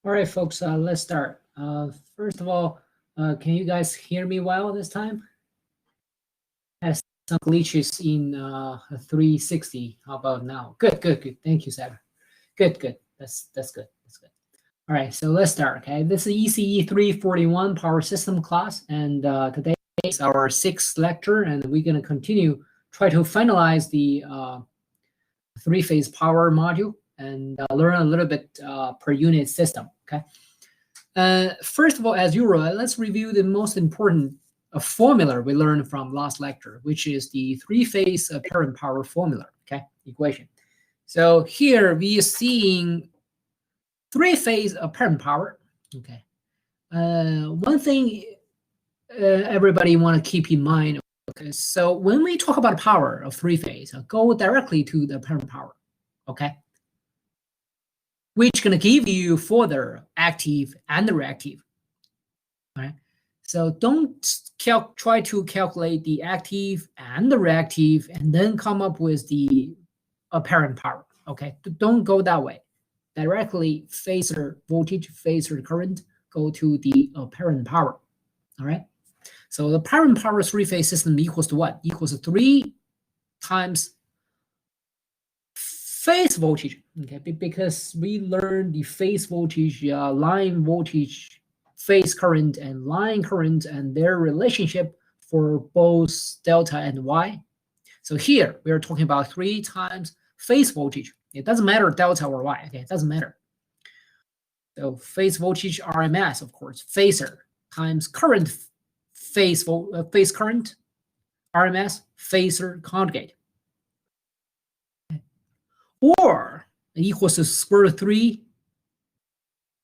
All right, folks, let's start. First of all, can you guys hear me well this time? Has some glitches in 360. How about now? Good, good, good. Thank you, Sarah. Good, good. That's good. That's good. All right, so let's start. Okay, this is ECE 341 Power System class, and today is our 6th lecture, and we're going to continue try to finalize the three-phase power module and learn a little bit per unit system. Okay. First of all, as usual, let's review the most important formula we learned from last lecture, which is the three-phase apparent power formula, okay, equation. So here we are seeing three-phase apparent power, okay. One thing everybody want to keep in mind, okay, so when we talk about power of three-phase, go directly to the apparent power, okay, which going to give you further active and reactive. Right? So don't try to calculate the active and the reactive and then come up with the apparent power. Okay, don't go that way. Directly phasor voltage, phasor current, go to the apparent power. All right. So the apparent power three-phase system equals to what? Equals to 3 times phase voltage. Okay, because we learned the phase voltage, line voltage, phase current, and line current, and their relationship for both delta and Y. So here we are talking about 3 times phase voltage. It doesn't matter delta or Y. Okay, it doesn't matter. So phase voltage RMS, of course, phasor times current phase current RMS phasor conjugate. Or equals to square root 3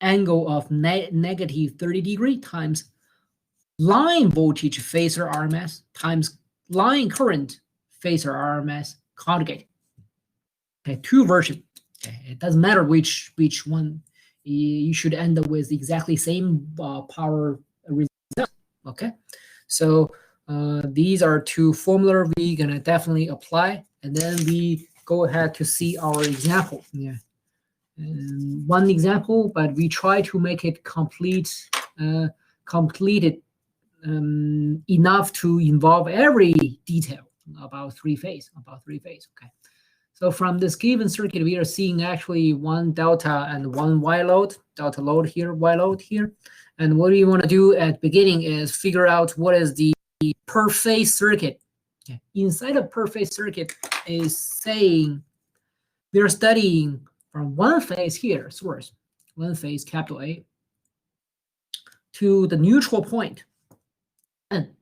angle of negative 30 degree times line voltage phasor RMS times line current phasor RMS conjugate. Okay, 2 versions. Okay, it doesn't matter which one. You should end up with exactly same power result. Okay, so these are 2 formula we're gonna definitely apply, and then we go ahead to see our example. Yeah. One example, but we try to make it completed enough to involve every detail about three-phase. Okay. So from this given circuit, we are seeing actually one delta and one Y load, delta load here, Y load here. And what we want to do at the beginning is figure out what is the per phase circuit. Okay. Inside of per phase circuit is saying we are studying from one phase here, source, one phase, capital A, to the neutral point, N.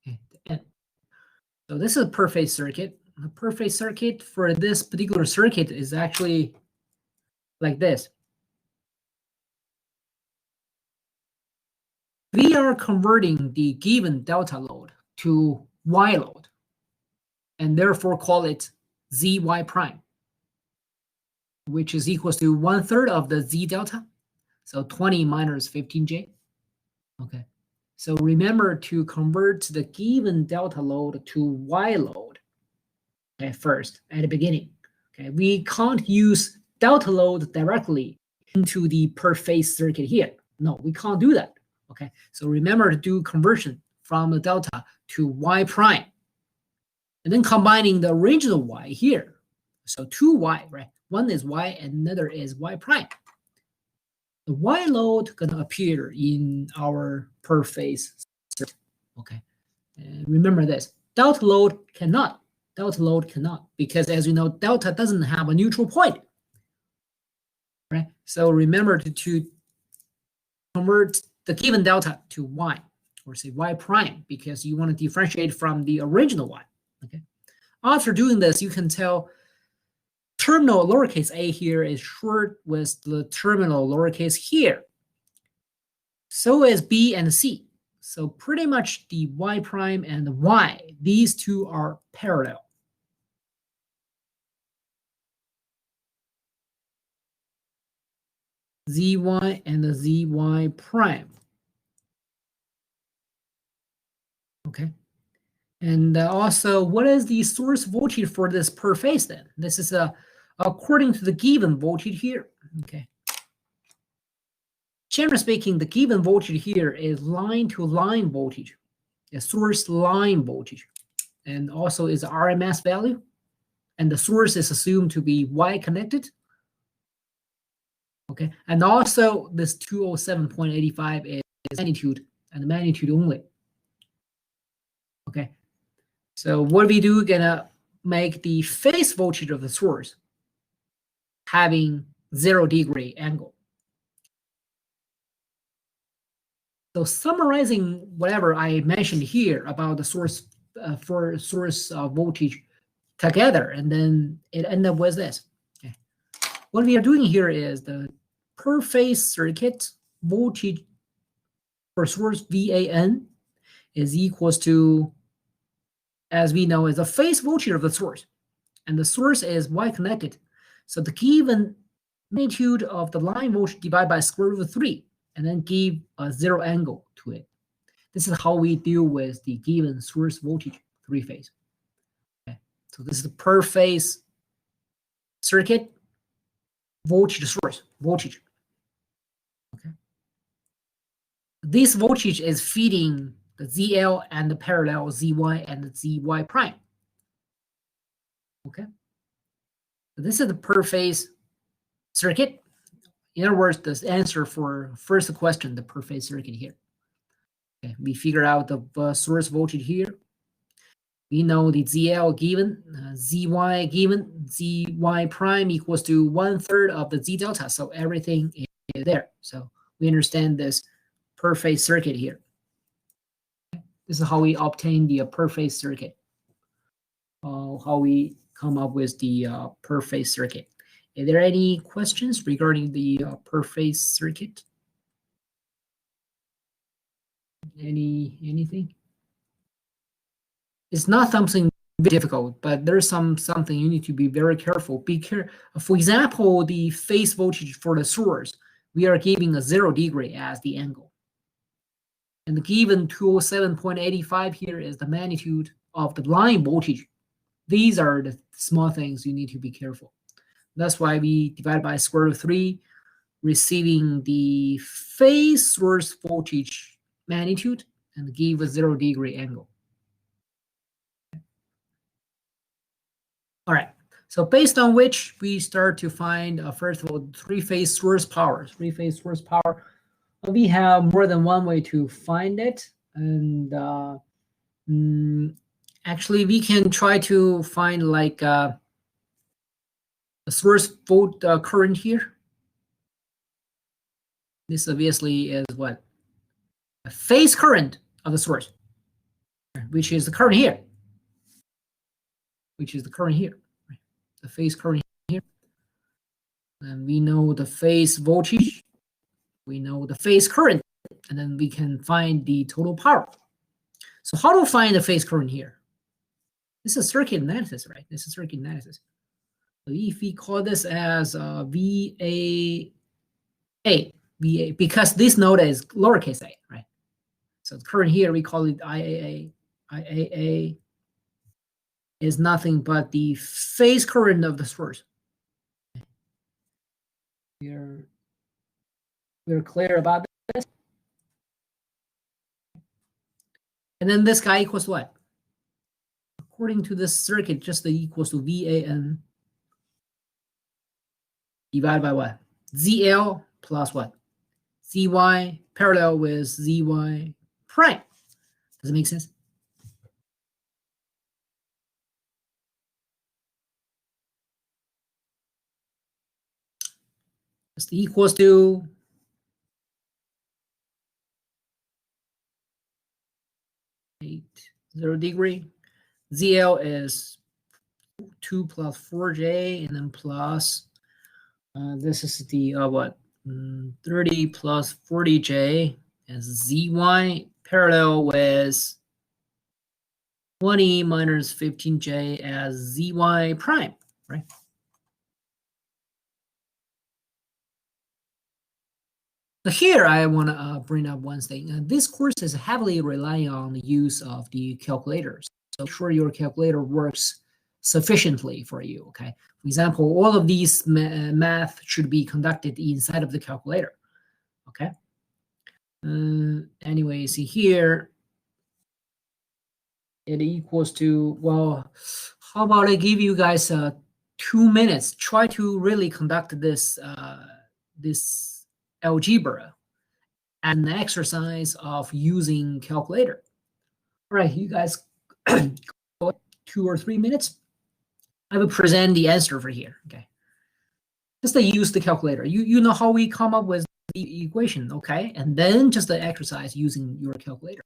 Okay, N. So this is a per phase circuit. A per phase circuit for this particular circuit is actually like this. We are converting the given delta load to Y load, and therefore call it ZY prime, which is equals to 1/3 of the Z delta. So 20 minus 15J. Okay. So remember to convert the given delta load to Y load. Okay, first at the beginning. Okay, we can't use delta load directly into the per phase circuit here. No, we can't do that. Okay, so remember to do conversion from the delta to Y prime, and then combining the original Y here. So 2Y, right? One is Y and another is Y prime. The Y load gonna appear in our per phase circuit. Okay, and remember this: delta load cannot, because as you know, delta doesn't have a neutral point, right? So remember to convert the given delta to Y, or say Y prime, because you want to differentiate from the original Y. Okay. After doing this, you can tell terminal lowercase a here is short with the terminal lowercase here. So is B and C. So pretty much the Y prime and the Y, these two are parallel. ZY and the ZY prime. Okay. And also, what is the source voltage for this per phase then? This is according to the given voltage here. Okay. generally speaking, the given voltage here is line-to-line voltage, a source line voltage, and also is RMS value. And the source is assumed to be Y connected. Okay, and also this 207.85 is magnitude, and the magnitude only. Okay, so what we do, gonna make the phase voltage of the source having 0-degree angle. So summarizing whatever I mentioned here about the source for source voltage together, and then it ended up with this. Okay. What we are doing here is the per phase circuit voltage for source VAN is equals to, as we know, is the phase voltage of the source, and the source is Y connected. So the given magnitude of the line voltage divided by square root of 3, and then give a 0 angle to it. This is how we deal with the given source voltage, 3-phase. Okay. So this is the per phase circuit voltage source voltage. Okay. This voltage is feeding the ZL and the parallel ZY and the ZY prime. Okay. So this is the per phase circuit. In other words, the answer for first question, the per phase circuit here. Okay, we figure out the source voltage here. We know the ZL given, ZY given, ZY prime equals to 1/3 of the Z delta. So everything is there. So we understand this per phase circuit here. Okay. This is how we obtain the per phase circuit. How we come up with the per phase circuit. Are there any questions regarding the per phase circuit? Anything? It's not something very difficult, but there's something you need to be very careful. For example, the phase voltage for the source, we are giving a 0-degree as the angle. And the given 207.85 here is the magnitude of the line voltage. These are the small things you need to be careful. That's why we divide by square root of 3, receiving the phase source voltage magnitude and give a 0-degree angle. All right, so based on which we start to find, first of all, 3-phase source power. 3-phase source power, we have more than one way to find it. And actually, we can try to find like the source volt current here. This obviously is what? A phase current of the source, which is the current here. Which is the current here. Right? The phase current here. And we know the phase voltage. We know the phase current. And then we can find the total power. So how to find the phase current here? This is circuit analysis, right? This is circuit analysis. So if we call this as VA, because this node is lowercase a, right? So the current here, we call it IAA. IAA is nothing but the phase current of the source. We're clear about this. And then this guy equals what? According to this circuit, just the equals to VAN divided by what? ZL plus what? ZY parallel with ZY prime. Does it make sense? It's equals to 0-degree. ZL is 2 plus 4J, and then plus this is the what? 30 plus 40J as ZY parallel with 20 minus 15J as ZY prime, right? So here I want to bring up one thing. This course is heavily relying on the use of the calculators. So make sure your calculator works sufficiently for you, okay? For example, all of these math should be conducted inside of the calculator, okay? Anyway, see here, it equals to, well, how about I give you guys 2 minutes? Try to really conduct this this algebra as an exercise of using calculator. All right, you guys, 2 or 3 minutes. I will present the answer for here. Okay, just to use the calculator. You know how we come up with the equation, okay? And then just the exercise using your calculator.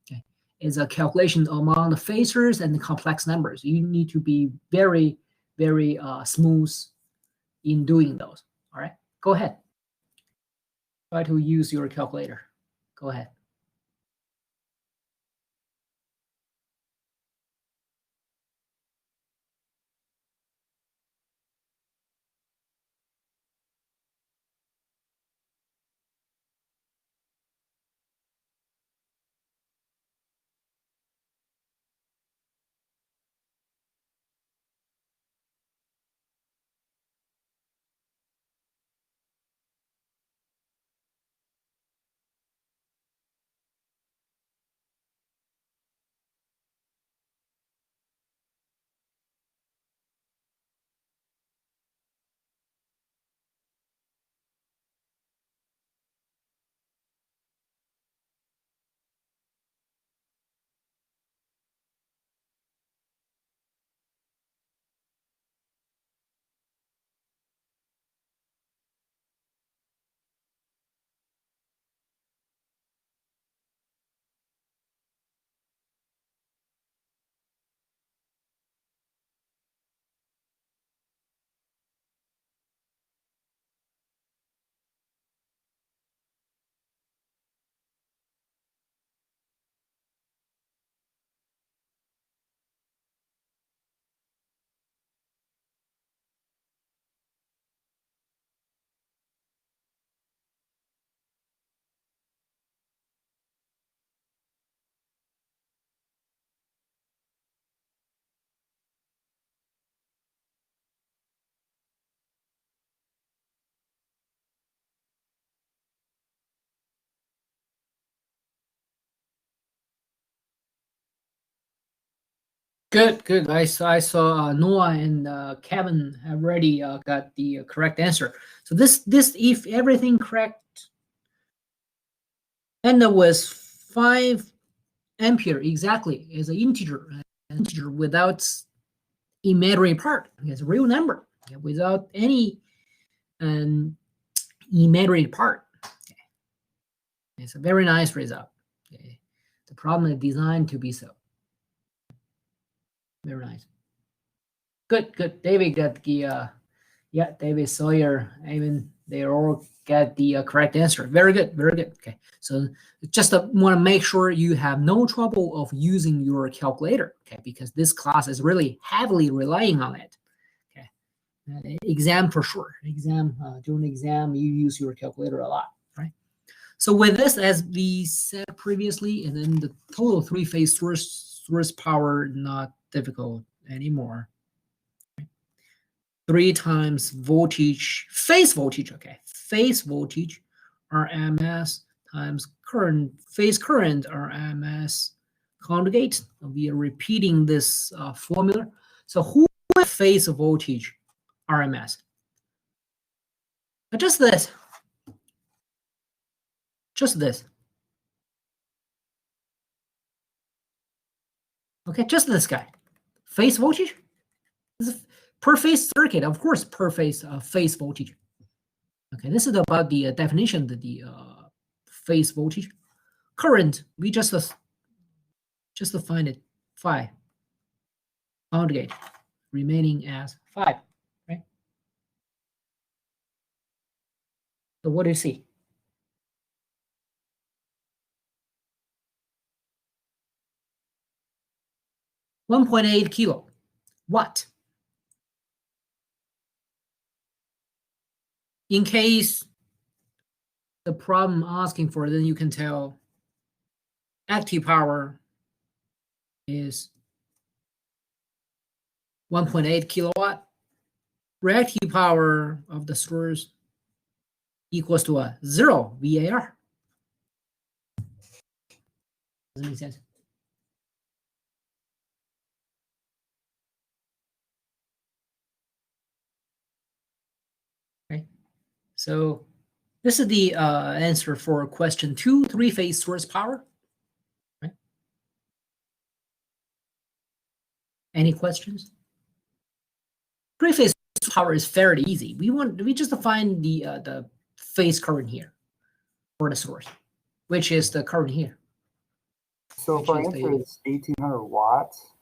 Okay, it's a calculation among the phasors and the complex numbers. You need to be very, very smooth in doing those. All right, go ahead. Try to use your calculator. Go ahead. Good, good. I saw Noah and Kevin have already got the correct answer. So this if everything correct, and it was 5 ampere exactly is an integer without imaginary part. It's a real number, okay, without any imaginary part. Okay. It's a very nice result. Okay. The problem is designed to be so. Very nice. Good, good. David got the yeah, David Sawyer, Eamon, they all get the correct answer. Very good, very good. Okay, so just want to make sure you have no trouble of using your calculator, okay, because this class is really heavily relying on it. Okay, exam for sure. Exam, during the exam, you use your calculator a lot, right? So with this, as we said previously, and then the total three-phase source power, not difficult anymore. 3 times voltage, phase voltage, okay, phase voltage, RMS, times current, phase current, RMS, conjugate. We are repeating this formula. So who is phase voltage, RMS? Just this. Just this. Okay, just this guy. Phase voltage? This is per phase circuit, of course, per phase phase voltage. Okay, this is about the definition of the phase voltage. Current, we just find it 5. Conjugate remaining as 5, right? So what do you see? 1.8 kilowatt. In case the problem asking for, then you can tell active power is 1.8 kilowatt. Reactive power of the source equals to a 0 VAR. Does it make sense? Okay. So this is the answer for question 2, three-phase source power. Right? Any questions? Three-phase power is fairly easy. We just find the phase current here for the source, which is the current here. So if our answer is 1800 watts,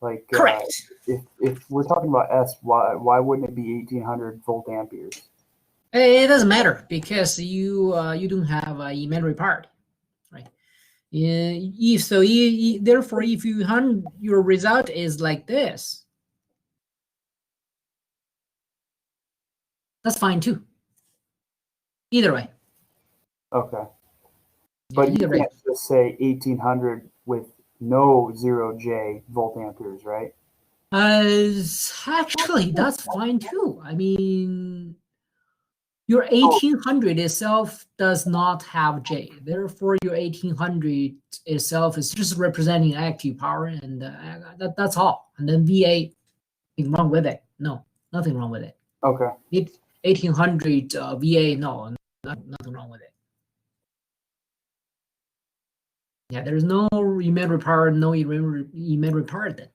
like correct. If we're talking about S, why wouldn't it be 1800 volt amperes? It doesn't matter because you don't have a imaginary part, right? Therefore, if your result is like this, that's fine too. Either way. Okay. But you can't just say 1800 with no 0J volt amperes, right? Actually, that's fine too. I mean, your 1800 itself does not have J. Therefore, your 1800 itself is just representing active power, and that's all. And then VA, nothing wrong with it. No, nothing wrong with it. Okay. 1800 VA, no, nothing wrong with it. Yeah, there's no imaginary power, no imaginary power then.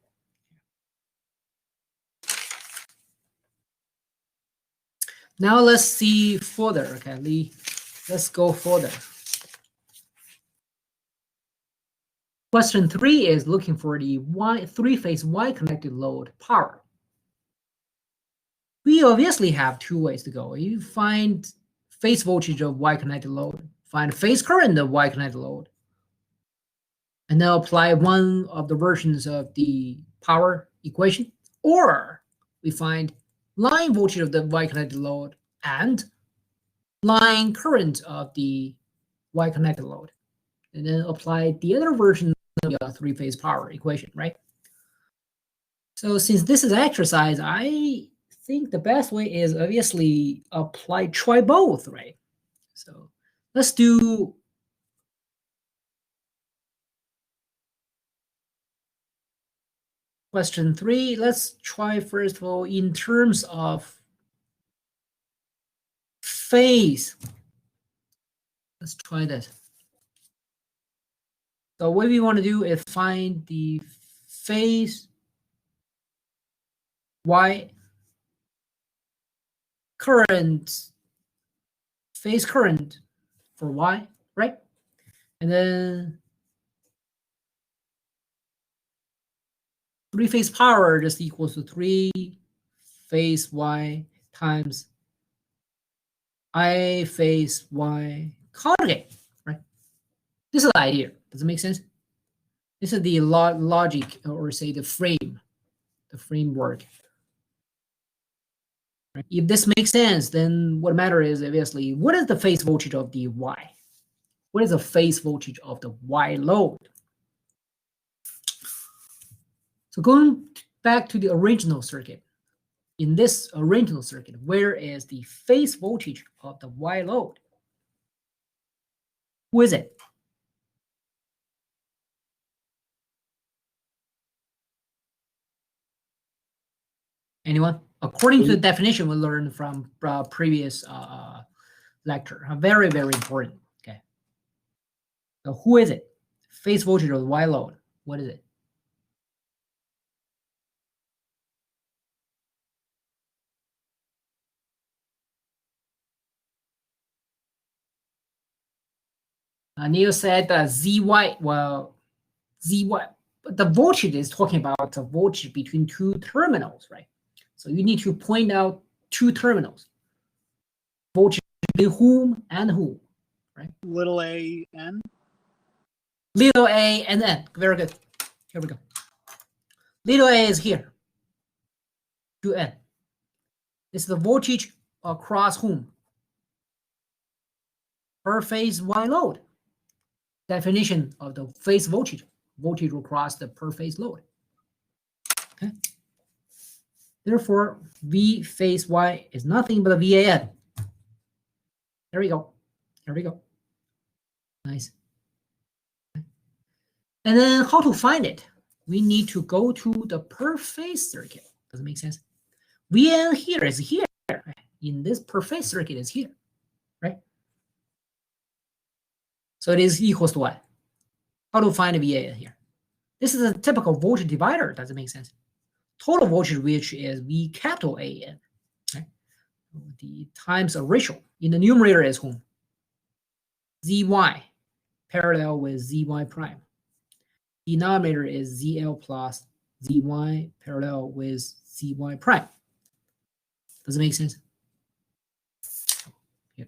Now let's see further. Okay, let's go further. Question 3 is looking for the three-phase Y-connected load power. We obviously have two ways to go. You find phase voltage of Y-connected load, find phase current of Y-connected load, and then apply one of the versions of the power equation, or we find line voltage of the Y-connected load and line current of the Y-connected load, and then apply the other version of the three-phase power equation, right? So since this is exercise, I think the best way is obviously try both, right? So let's do question 3. Let's try first of all in terms of phase. Let's try that. So what we want to do is find the phase Y current, phase current for Y, right? And then three-phase power just equals to 3-phase Y times I phase Y conjugate, right? This is the idea. Does it make sense? This is the logic, or say the framework. Right? If this makes sense, then what matters is obviously what is the phase voltage of the Y? What is the phase voltage of the Y load? So going back to the original circuit, in this original circuit, where is the phase voltage of the Y load? Who is it? Anyone? According to the definition we learned from previous lecture, very, very important. Okay. So who is it? Phase voltage of the Y load. What is it? Neil said ZY. Well, ZY. But the voltage is talking about the voltage between two terminals, right? So you need to point out two terminals. Voltage between whom and who, right? Little a, n? Little a and n. Very good. Here we go. Little a is here. 2n. This is the voltage across whom? Per phase Y load. Definition of the phase voltage. Voltage across the per phase load. Okay. Therefore, V phase Y is nothing but a VAN. There we go. Here we go. Nice. Okay. And then how to find it? We need to go to the per phase circuit. Does it make sense? Vn here is here. In this per phase circuit is here, right? So it is equals to what? How to find VAN here? This is a typical voltage divider. Does it make sense? Total voltage, which is V capital AN, right? The times a ratio. In the numerator is whom? ZY parallel with ZY prime. Denominator is ZL plus ZY parallel with ZY prime. Does it make sense? Yeah.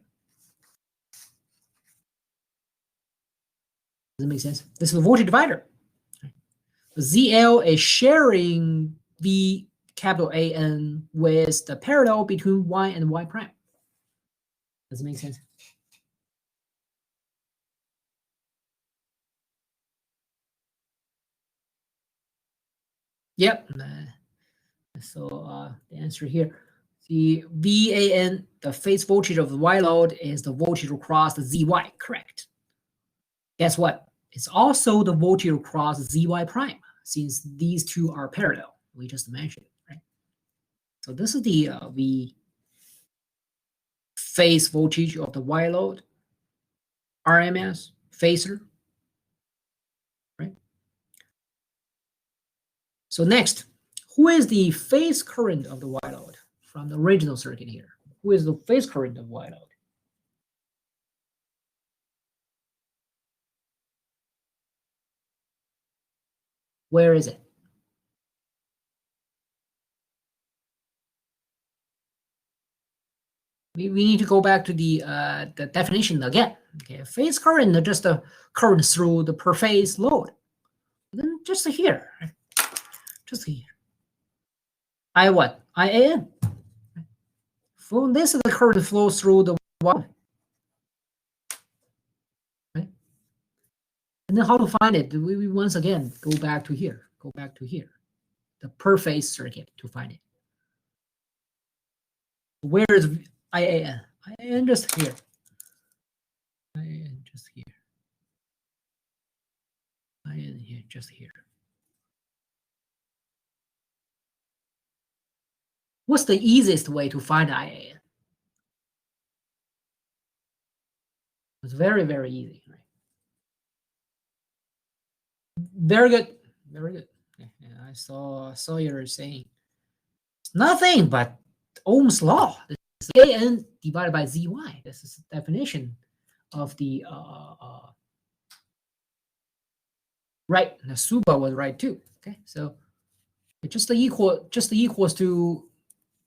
Does it make sense? This is a voltage divider. ZL is sharing V capital AN with the parallel between Y and Y prime. Does it make sense? Yep. So the answer here, the VAN, the phase voltage of the Y load is the voltage across the ZY, correct. Guess what? It's also the voltage across ZY prime, since these two are parallel. We just mentioned, right? So this is the V phase voltage of the Y load, RMS, phasor, right? So next, who is the phase current of the Y load from the original circuit here? Who is the phase current of Y load? Where is it? We need to go back to the definition again. Okay, phase current is just the current through the per phase load. Then just here, right? Just here. I what? IAN. So this is the current flow through the Y. Right? And then how to find it? We once again go back to here. Go back to here. The per phase circuit to find it. Where is IAN? IAN just here. IAN just here. IAN here, just here. What's the easiest way to find IAN? It's very, very easy, right? Very good. Very good. Yeah, I saw you're saying it's nothing but Ohm's law. This is AN divided by ZY. This is the definition of the right. The Suba was right too. Okay, so it just equals to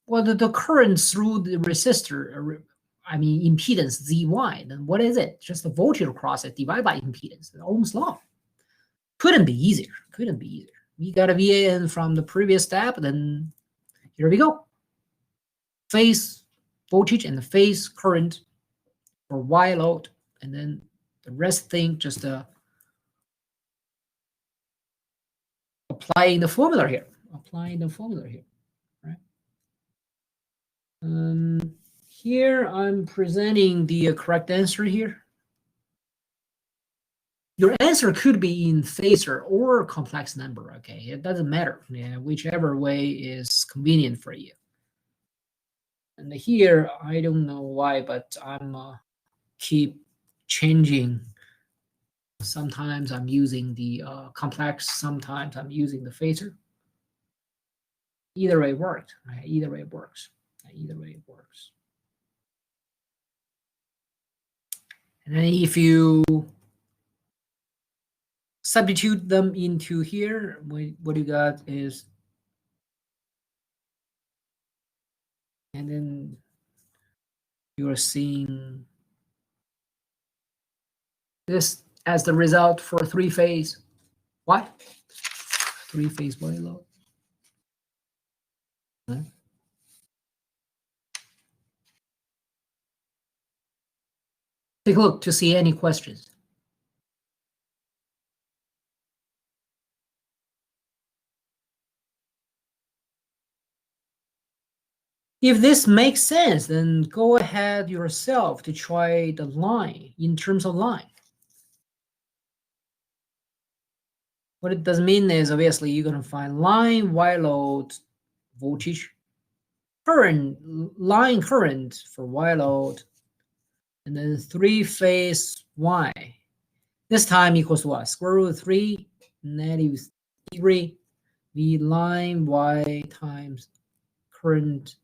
well the current through the resistor. I mean impedance ZY. Then what is it? Just the voltage across it divided by impedance. The Ohm's law. Couldn't be easier. Couldn't be easier. We got a VAN from the previous step. Then here we go. Phase voltage and the phase current for Y load, and then the rest thing just applying the formula here. Applying the formula here, right? Here I'm presenting the correct answer here. Your answer could be in phasor or complex number. Okay, it doesn't matter. Yeah, whichever way is convenient for you. And here, I don't know why, but I'm keep changing. Sometimes I'm using the complex, sometimes I'm using the phasor. Either way worked. Right? Either way it works. Either way it works. And then if you substitute them into here, what you got is, and then you're seeing this as the result for three-phase Y. Three-phase Y load. Huh? Take a look to see any questions. If this makes sense, then go ahead yourself to try the line in terms of line. What it does mean is obviously you're going to find line Y load voltage, current, line current for Y load, and then three-phase Y. This time equals what? Square root of 3 negative degree V line Y times current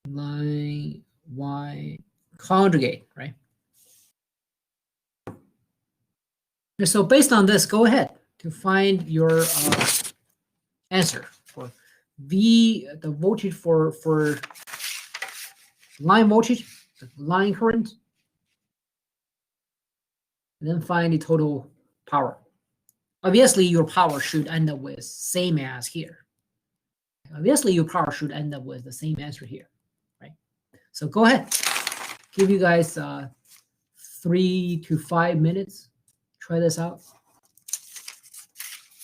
line Y conjugate, right? And so based on this, go ahead to find your answer for V, the voltage for line voltage, the line current, and then find the total power. Obviously, your power should end up with same as here. Obviously, your power should end up with the same answer here, right? So go ahead. Give you guys 3 to 5 minutes. Try this out.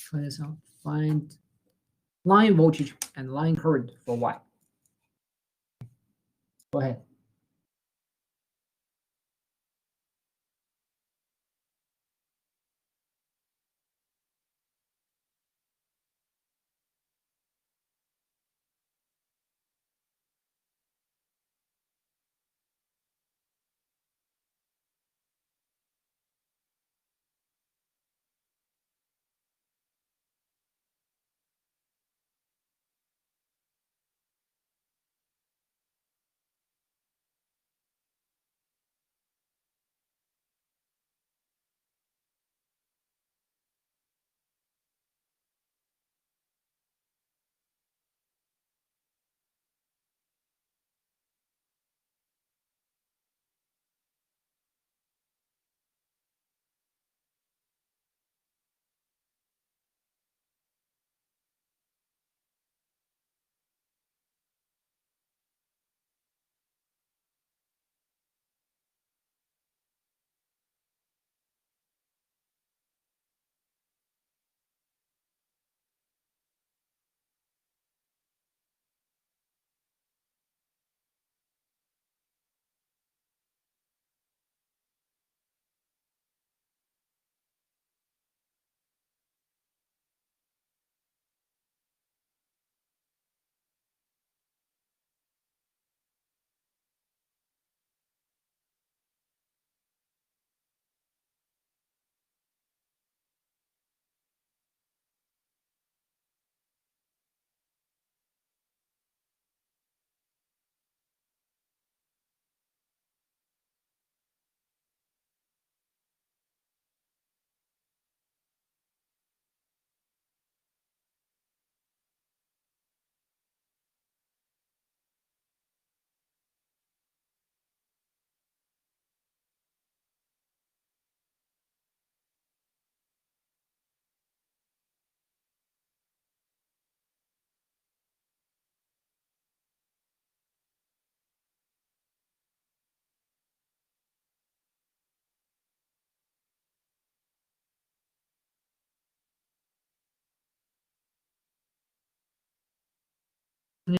Try this out. Find line voltage and line current for Y. Go ahead.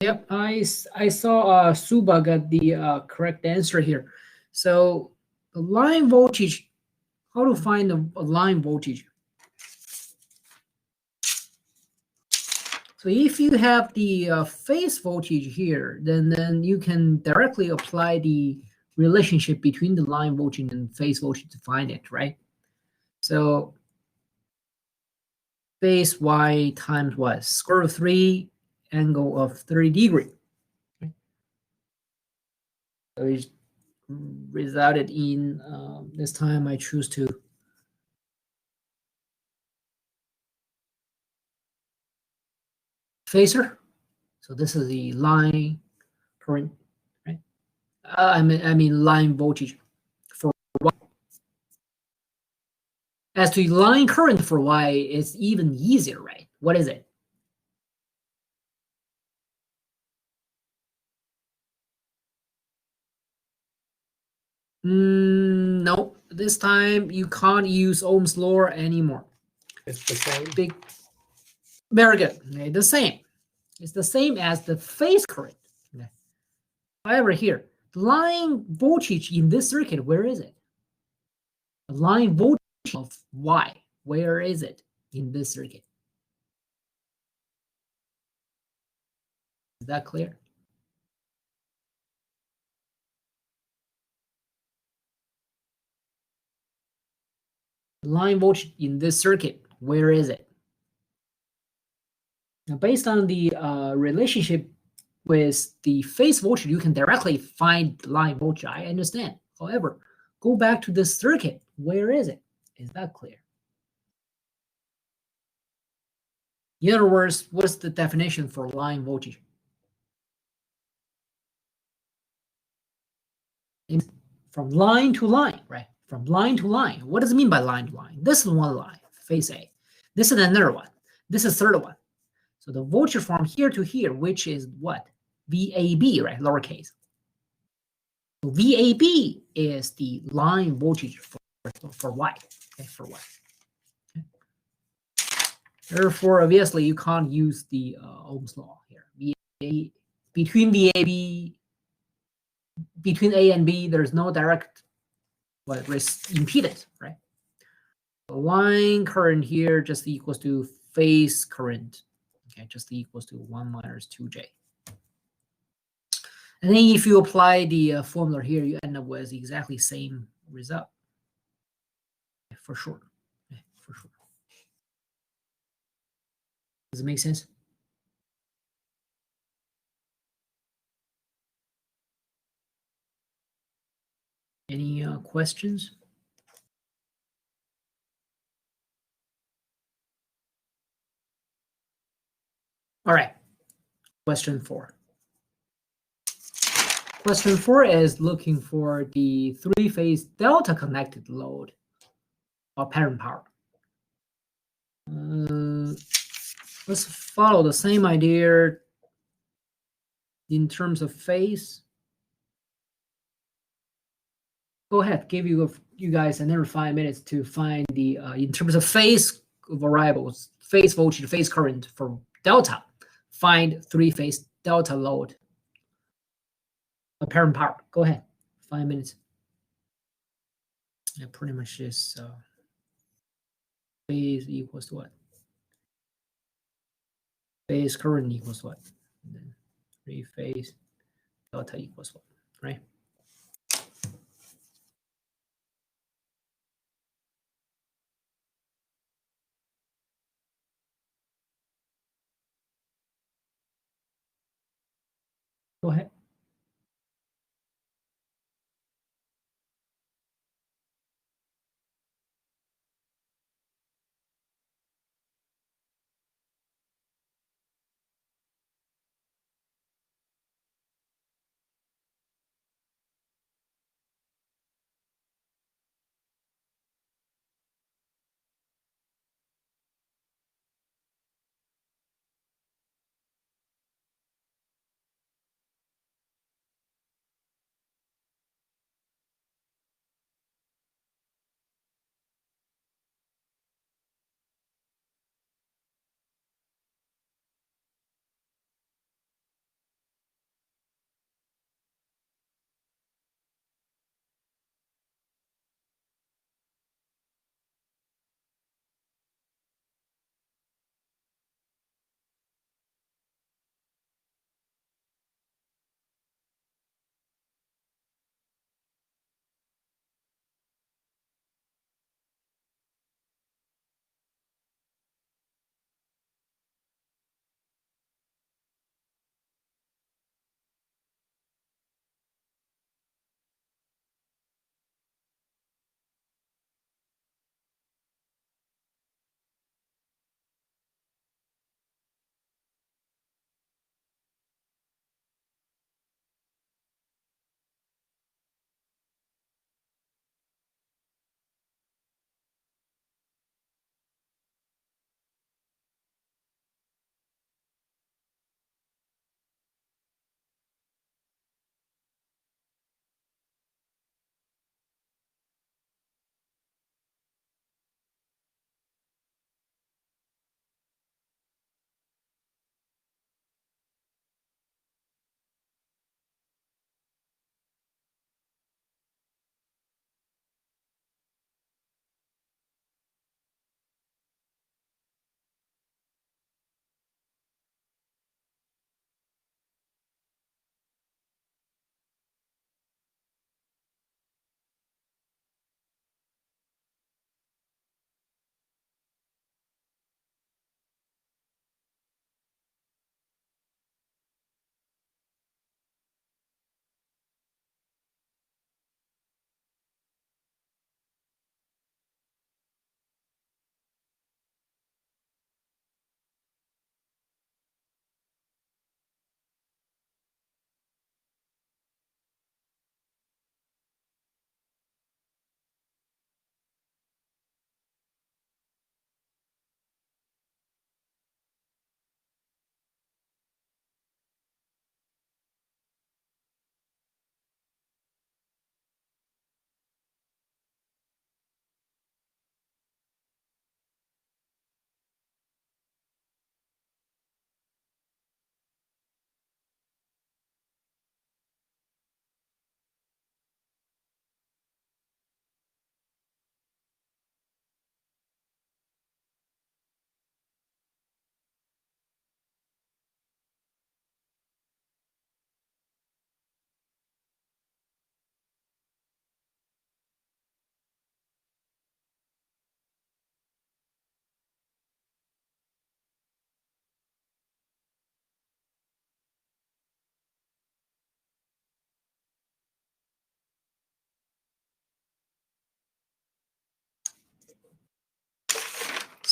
Yep, I saw Suba got the correct answer here. So the line voltage, how to find a line voltage? So if you have the phase voltage here, then you can directly apply the relationship between the line voltage and phase voltage to find it, right? So phase Y times what? Square root of 3 angle of 30 degree. So it resulted in, this time I choose to phasor. So this is the line current, right? I mean line voltage for Y. As to line current for Y, it's even easier, right? What is it? No, this time you can't use Ohm's law anymore. It's the same. Very good. Okay, the same. It's the same as the phase current. Okay. However, here, line voltage in this circuit, where is it? The line voltage of Y. where is it in this circuit? Is that clear? Line voltage in this circuit, where is it? Now, based on the relationship with the phase voltage, you can directly find line voltage. I understand. However, go back to the circuit. Where is it? Is that clear? In other words, what's the definition for line voltage? From line to line, right? From line to line. What does it mean by line to line? This is one line, phase A. This is another one. This is third one. So the voltage from here to here, which is what? VAB, right? Lowercase. So VAB is the line voltage for Y. Okay, for Y. Okay. Therefore, obviously, you can't use the Ohm's law here. VAB, between A and B, there's no direct impedance, right? The line current here just equals to phase current. Okay, just equals to 1 minus 2J. And then if you apply the formula here, you end up with exactly same result. Okay, for sure. Okay, for sure. Does it make sense? Any questions? All right. Question 4. Question 4 is looking for the three-phase delta connected load or parent power. Let's follow the same idea in terms of phase. Go ahead, give you guys another 5 minutes to find the in terms of phase variables, phase voltage, phase current for delta. Find three-phase delta load apparent power. Go ahead, 5 minutes. Yeah, pretty much is phase equals to what? Phase current equals what? And then three-phase delta equals what, right? Go ahead.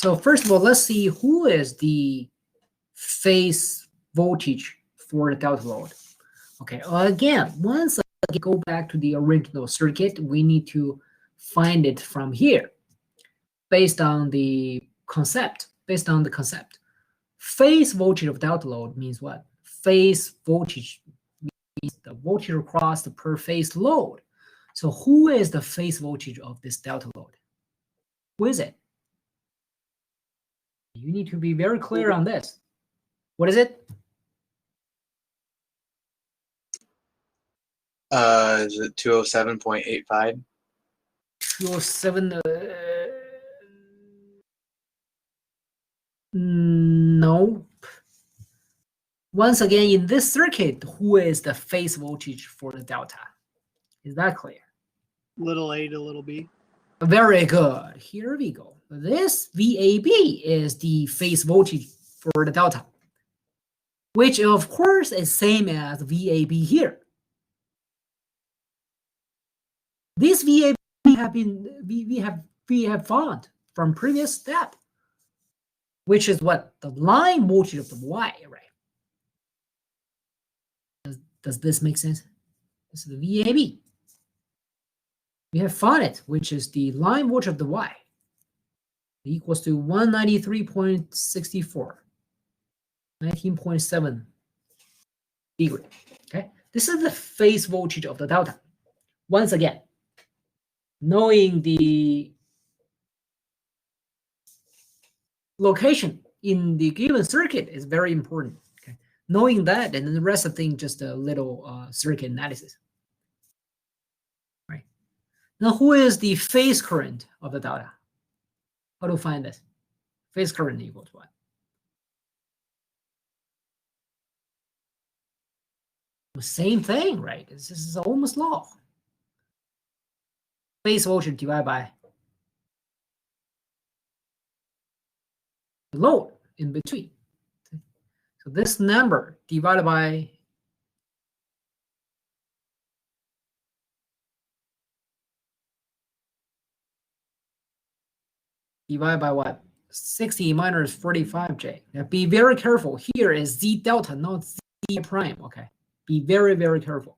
So first of all, let's see who is the phase voltage for the delta load. Okay, again, once I go back to the original circuit, we need to find it from here based on the concept. Phase voltage of delta load means what? Phase voltage means the voltage across the per phase load. So who is the phase voltage of this delta load? Who is it? You need to be very clear on this. What is it? Is it 207.85? 207. No. Once again, in this circuit, who is the phase voltage for the delta? Is that clear? Little a to little b. Very good. Here we go. This VAB is the phase voltage for the delta, which of course is same as VAB here. This VAB we have found from previous step, which is what? The line voltage of the Y, right? Does this make sense? This is the VAB. We have found it, which is the line voltage of the Y equals to 193.64, 19.7 degree. Okay, this is the phase voltage of the delta. Once again, knowing the location in the given circuit is very important. Okay, knowing that, and then the rest of the thing just a little circuit analysis. Right. Now, who is the phase current of the delta? How to find this? Phase current equals what? Same thing, right? This is Ohm's law. Phase voltage divided by the load in between. So this number divided by what? 60 minus 45J. Now be very careful. Here is Z delta, not Z prime. Okay. Be very, very careful.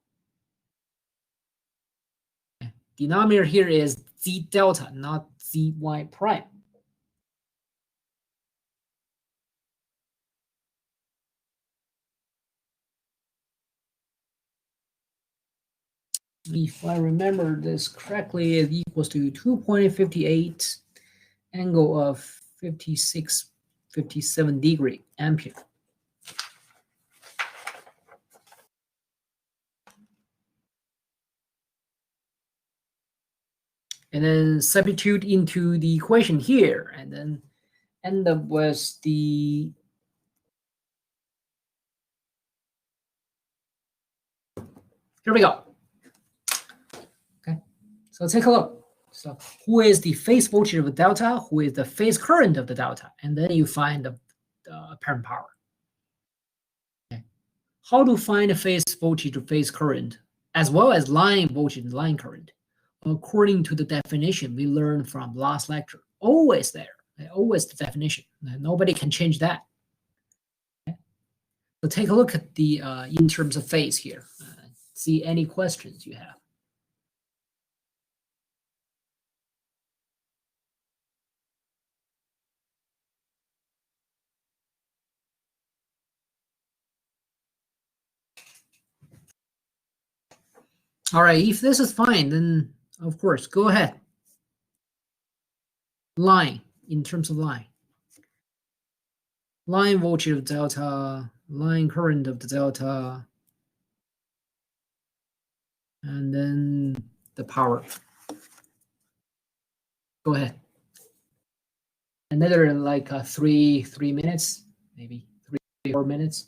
Okay. Denominator here is Z delta, not ZY prime. If I remember this correctly, it equals to 2.58 angle of 57 degree ampere. And then substitute into the equation here, and then end up with the here we go. Okay, so take a look. So who is the phase voltage of the delta? Who is the phase current of the delta? And then you find the apparent power. Okay. How to find the phase voltage to phase current, as well as line voltage and line current? According to the definition we learned from last lecture, always there, always the definition. Nobody can change that. Okay. So take a look at the in terms of phase here. See any questions you have. All right, if this is fine, then of course, go ahead. Line, in terms of line. Line voltage of delta, line current of the delta, and then the power. Go ahead. Another like 3 minutes, maybe 3 or 4 minutes.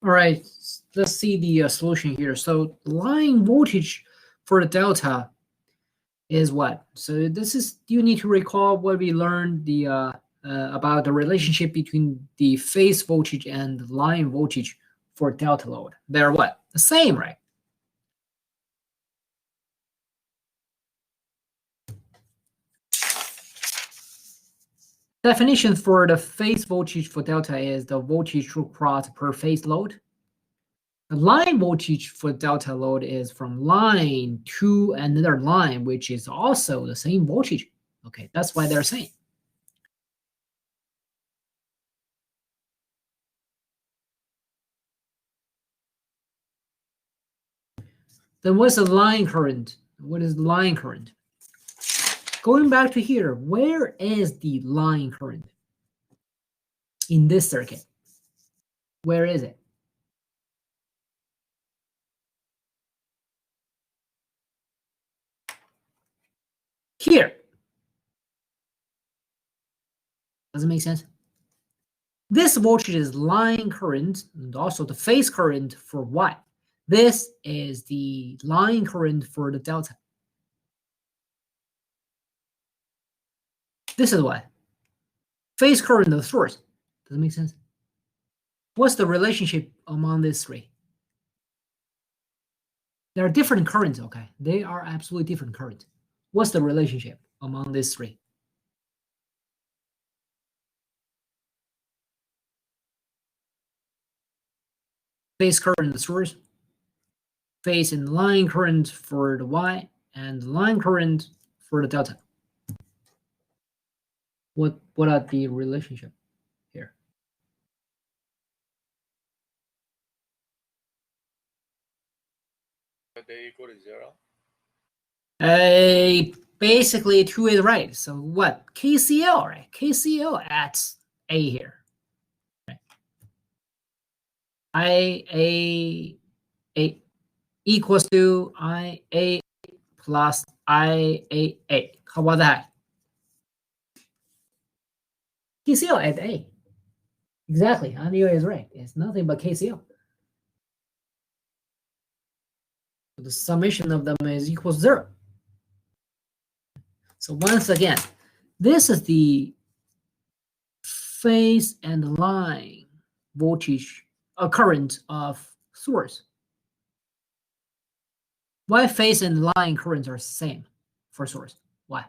All right, let's see the solution here. So line voltage for the delta is what? So this is, you need to recall what we learned about the relationship between the phase voltage and line voltage for delta load. They're what? The same, right? Definition for the phase voltage for delta is the voltage through plot per phase load. The line voltage for delta load is from line to another line, which is also the same voltage. Okay, that's why they're same. Then what's the line current? What is line current? Going back to here, where is the line current in this circuit? Where is it? Here. Does it make sense? This voltage is line current and also the phase current for Y. This is the line current for the delta. This is what? Phase current of the source. Does it make sense? What's the relationship among these three? There are different currents, okay? They are absolutely different currents. What's the relationship among these three? Phase current of the source, phase and line current for the Y, and line current for the delta. What are the relationship here? Are they equal to 0? Basically 2 is right. So what? KCL, right? KCL at A here. Right? IA equals to IA plus IAA. How about that? KCL at A. Exactly. I knew it is right. It's nothing but KCL. The summation of them is equals 0. So once again, this is the phase and line voltage, current of source. Why phase and line currents are the same for source? Why?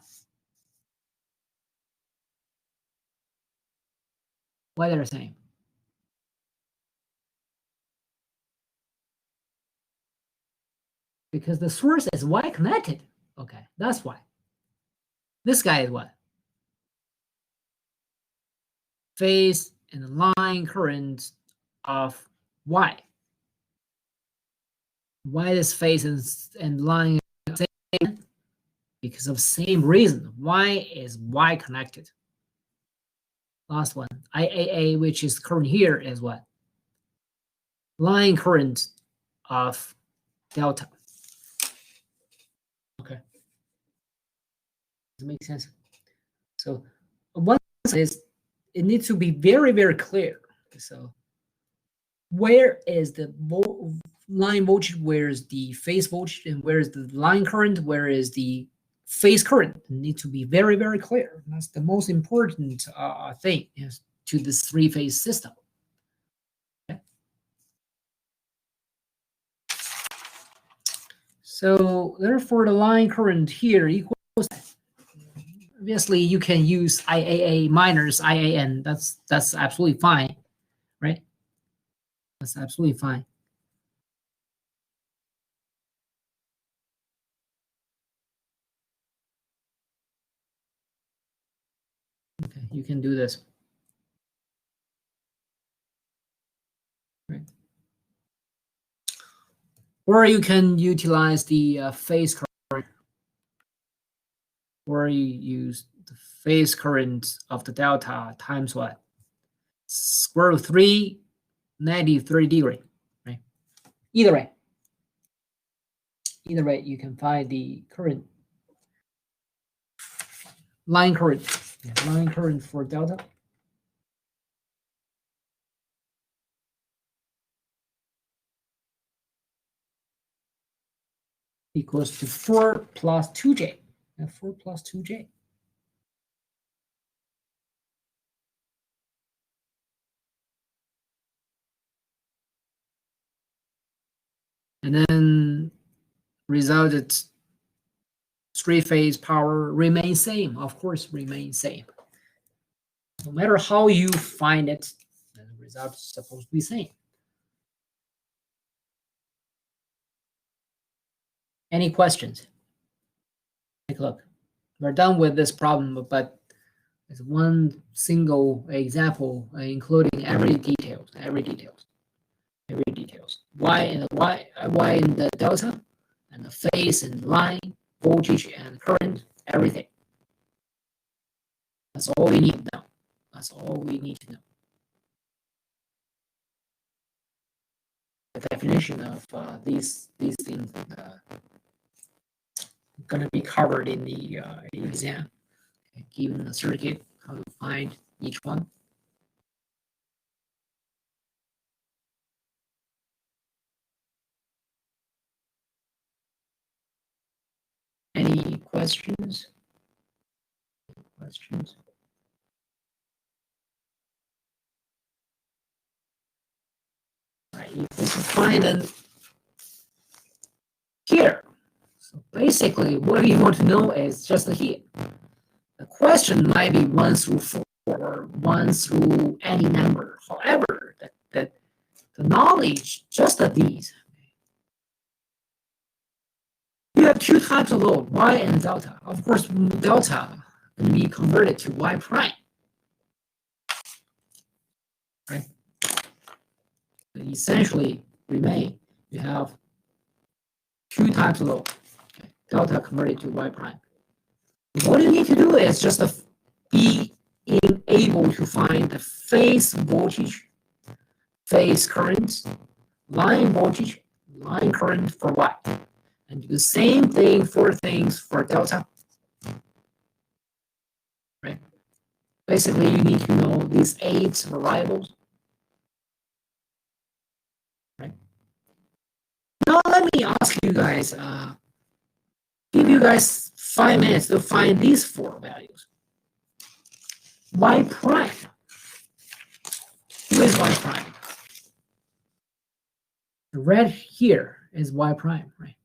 Why they're the same? Because the source is Y connected. Okay, that's why. This guy is what? Phase and line current of Y. Why is phase and line same? Because of same reason. Y is Y connected. Last one, IAA, which is current here, is what? Line current of delta. Okay. Does it make sense? So one is it needs to be very, very clear. So where is the line voltage, where is the phase voltage, and where is the line current, where is the phase current? It needs to be very, very clear. That's the most important thing to this three-phase system. Okay. So therefore, the line current here equals, obviously you can use IAA minus IAN. That's absolutely fine, right? That's absolutely fine. Okay, you can do this. Right. Or you can utilize the phase current, or you use the phase current of the delta times what? Square root of 3, -30 degree, right? Either way, you can find the current, line current for delta. equals to 4 plus 2j. And 4 plus 2j. And then resulted three-phase power remains same. Of course, remains same. No matter how you find it, the result is supposed to be same. Any questions? Take a look. We're done with this problem, but it's one single example, including every details. Y and the delta, and the phase and line, voltage and current, everything. That's all we need now. That's all we need to know. The definition of these things going to be covered in the exam. Okay, given the circuit, how to find each one. Any questions? Questions? Right, you can find it here. So basically, what you want to know is just here. The question might be 1 through 4 or 1 through any number. However, that the knowledge just of these. You have two types of load, Y and delta. Of course, delta can be converted to Y prime. Right? But essentially remain, you have two types of load. Okay. Delta converted to Y prime. What you need to do is just be able to find the phase voltage, phase current, line voltage, line current for Y. And do the same thing for things for delta. Right? Basically, you need to know these 8 variables. Right? Now, let me ask you guys, give you guys 5 minutes to find these 4 values. Y prime. Who is Y prime? The red here is Y prime, right?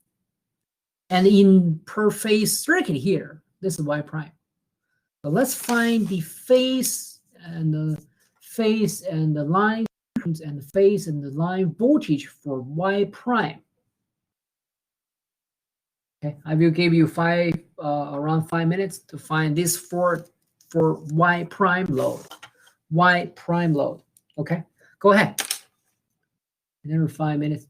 And in per phase circuit here, this is Y prime. So let's find the phase and the line and the phase and the line voltage for Y prime. Okay, I will give you around 5 minutes to find this for Y prime load. Y prime load. Okay, go ahead. Another 5 minutes.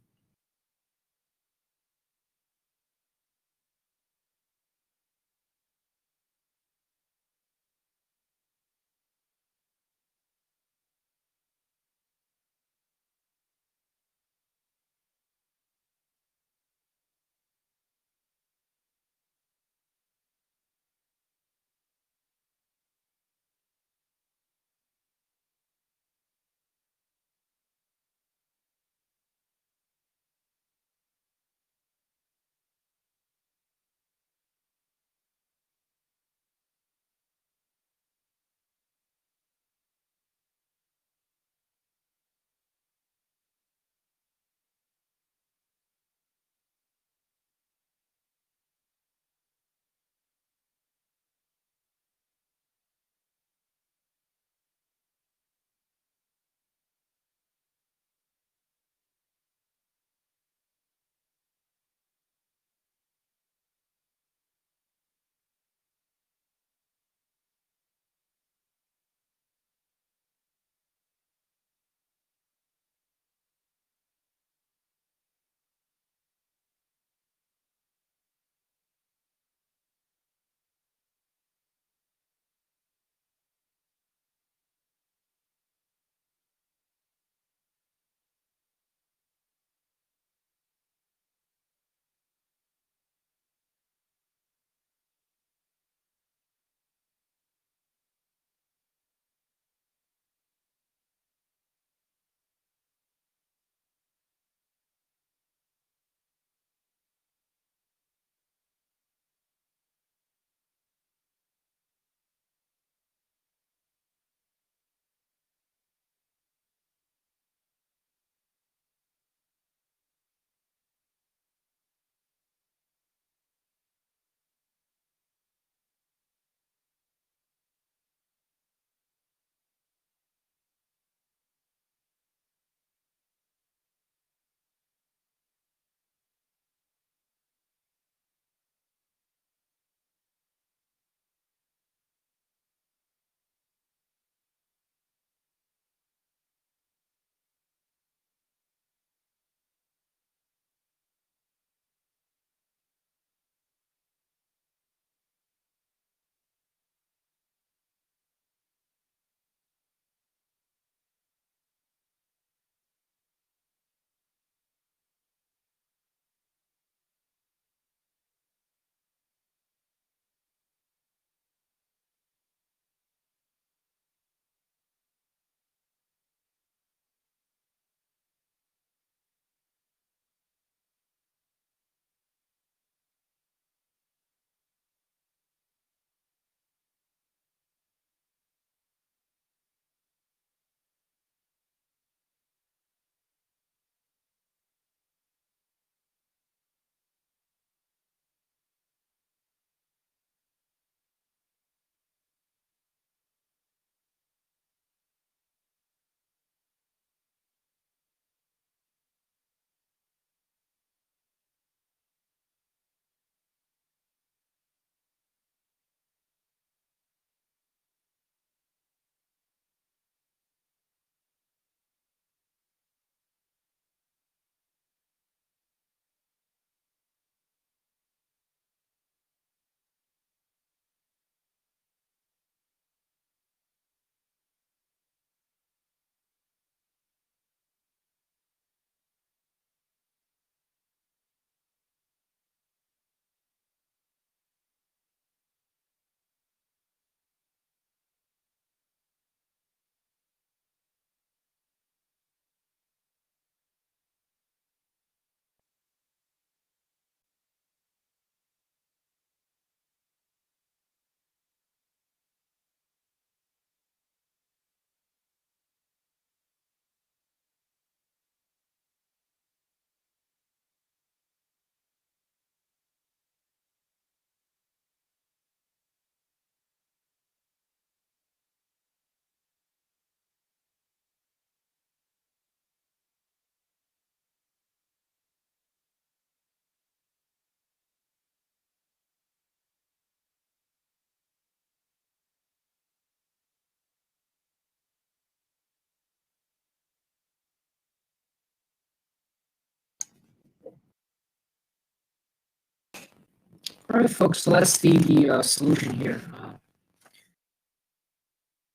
All right, folks, so let's see the solution here.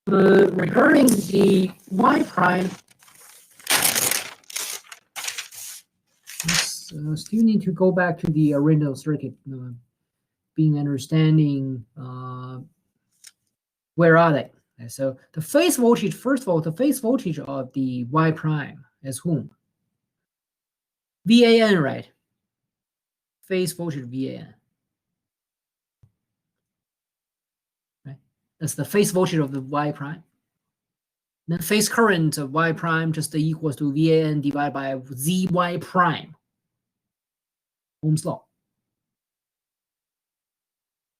Regarding the y prime, still need to go back to the original circuit, being understanding where are they. And so the phase voltage, first of all, the phase voltage of the y prime is whom? VAN, right? Phase voltage VAN. Right? That's the phase voltage of the y prime. Then phase current of y prime just equals to VAN divided by ZY prime. Ohm's law.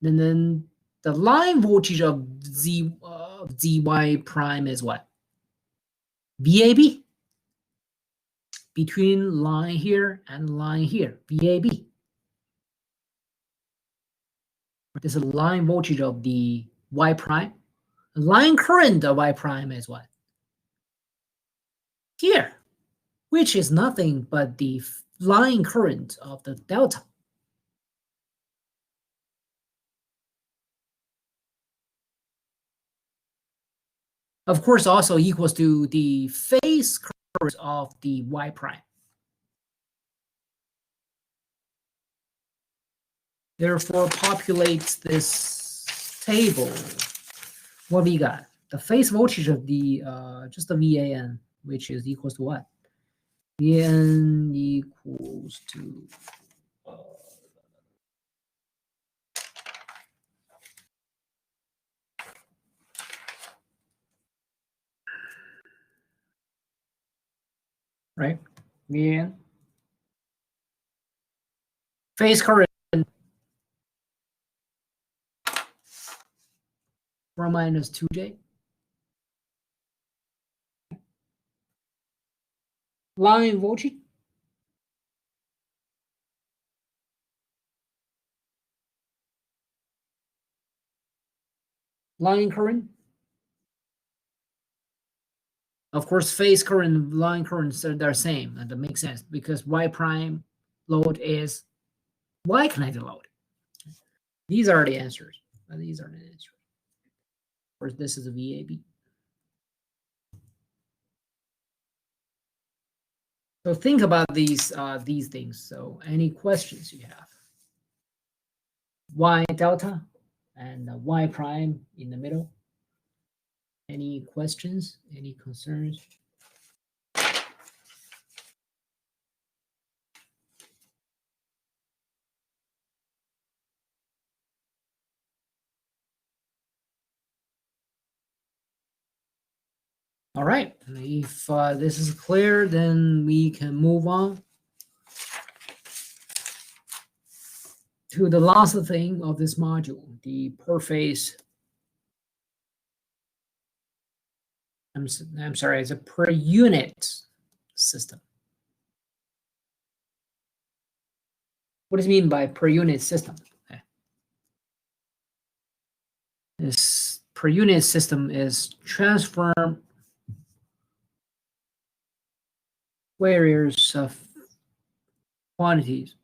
And then the line voltage of ZY prime is what? VAB. Between line here and line here, VAB. This is the line voltage of the y prime. The line current of y prime is what? Here, which is nothing but the line current of the delta. Of course, also equals to the phase current of the y prime. Therefore, populate this table. What we got? The phase voltage of the just the VAN, which is equals to what? VAN equals to right? VAN phase current 4 minus 2J. Line voltage. Line current. Of course, phase current and line currents are the same, and that makes sense because y prime load is y connected load. These are the answers. These are the answers. Of course, this is a VAB. So think about these things. So any questions you have? Y delta and y prime in the middle. Any questions? Any concerns? All right, if this is clear, then we can move on to the last thing of this module, the per phase. I'm sorry, it's a per unit system. What does it mean by per unit system? Okay. This per unit system is transform various of quantities.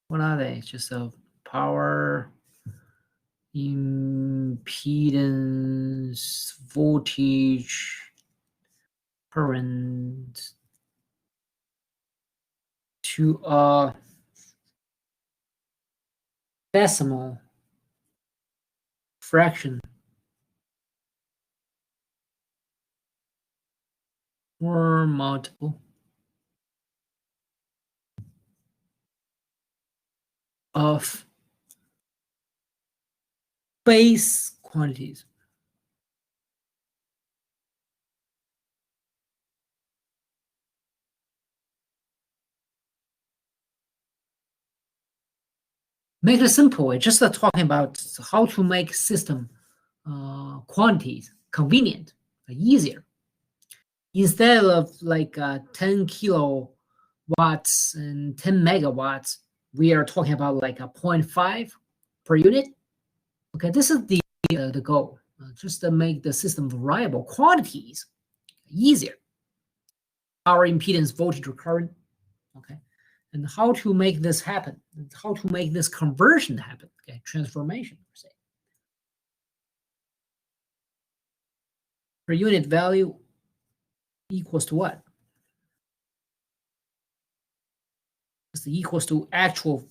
What are they? Just a power, impedance, voltage, current to a decimal fraction or multiple of base quantities. Make it simple. It's just talking about how to make system quantities convenient, easier. Instead of like 10 kilowatts and 10 megawatts, we are talking about like a 0.5 per unit. Okay, this is the goal, just to make the system variable quantities easier. Power, impedance, voltage, or current. Okay, and how to make this happen, and how to make this conversion happen, okay, transformation, per se. Per unit value equals to what? It's equals to actual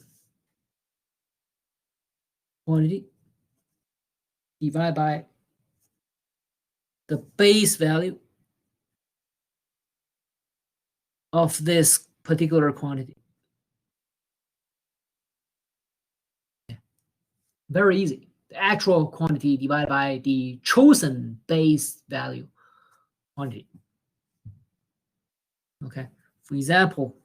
quantity divided by the base value of this particular quantity. Very easy. The actual quantity divided by the chosen base value quantity. Okay. For example,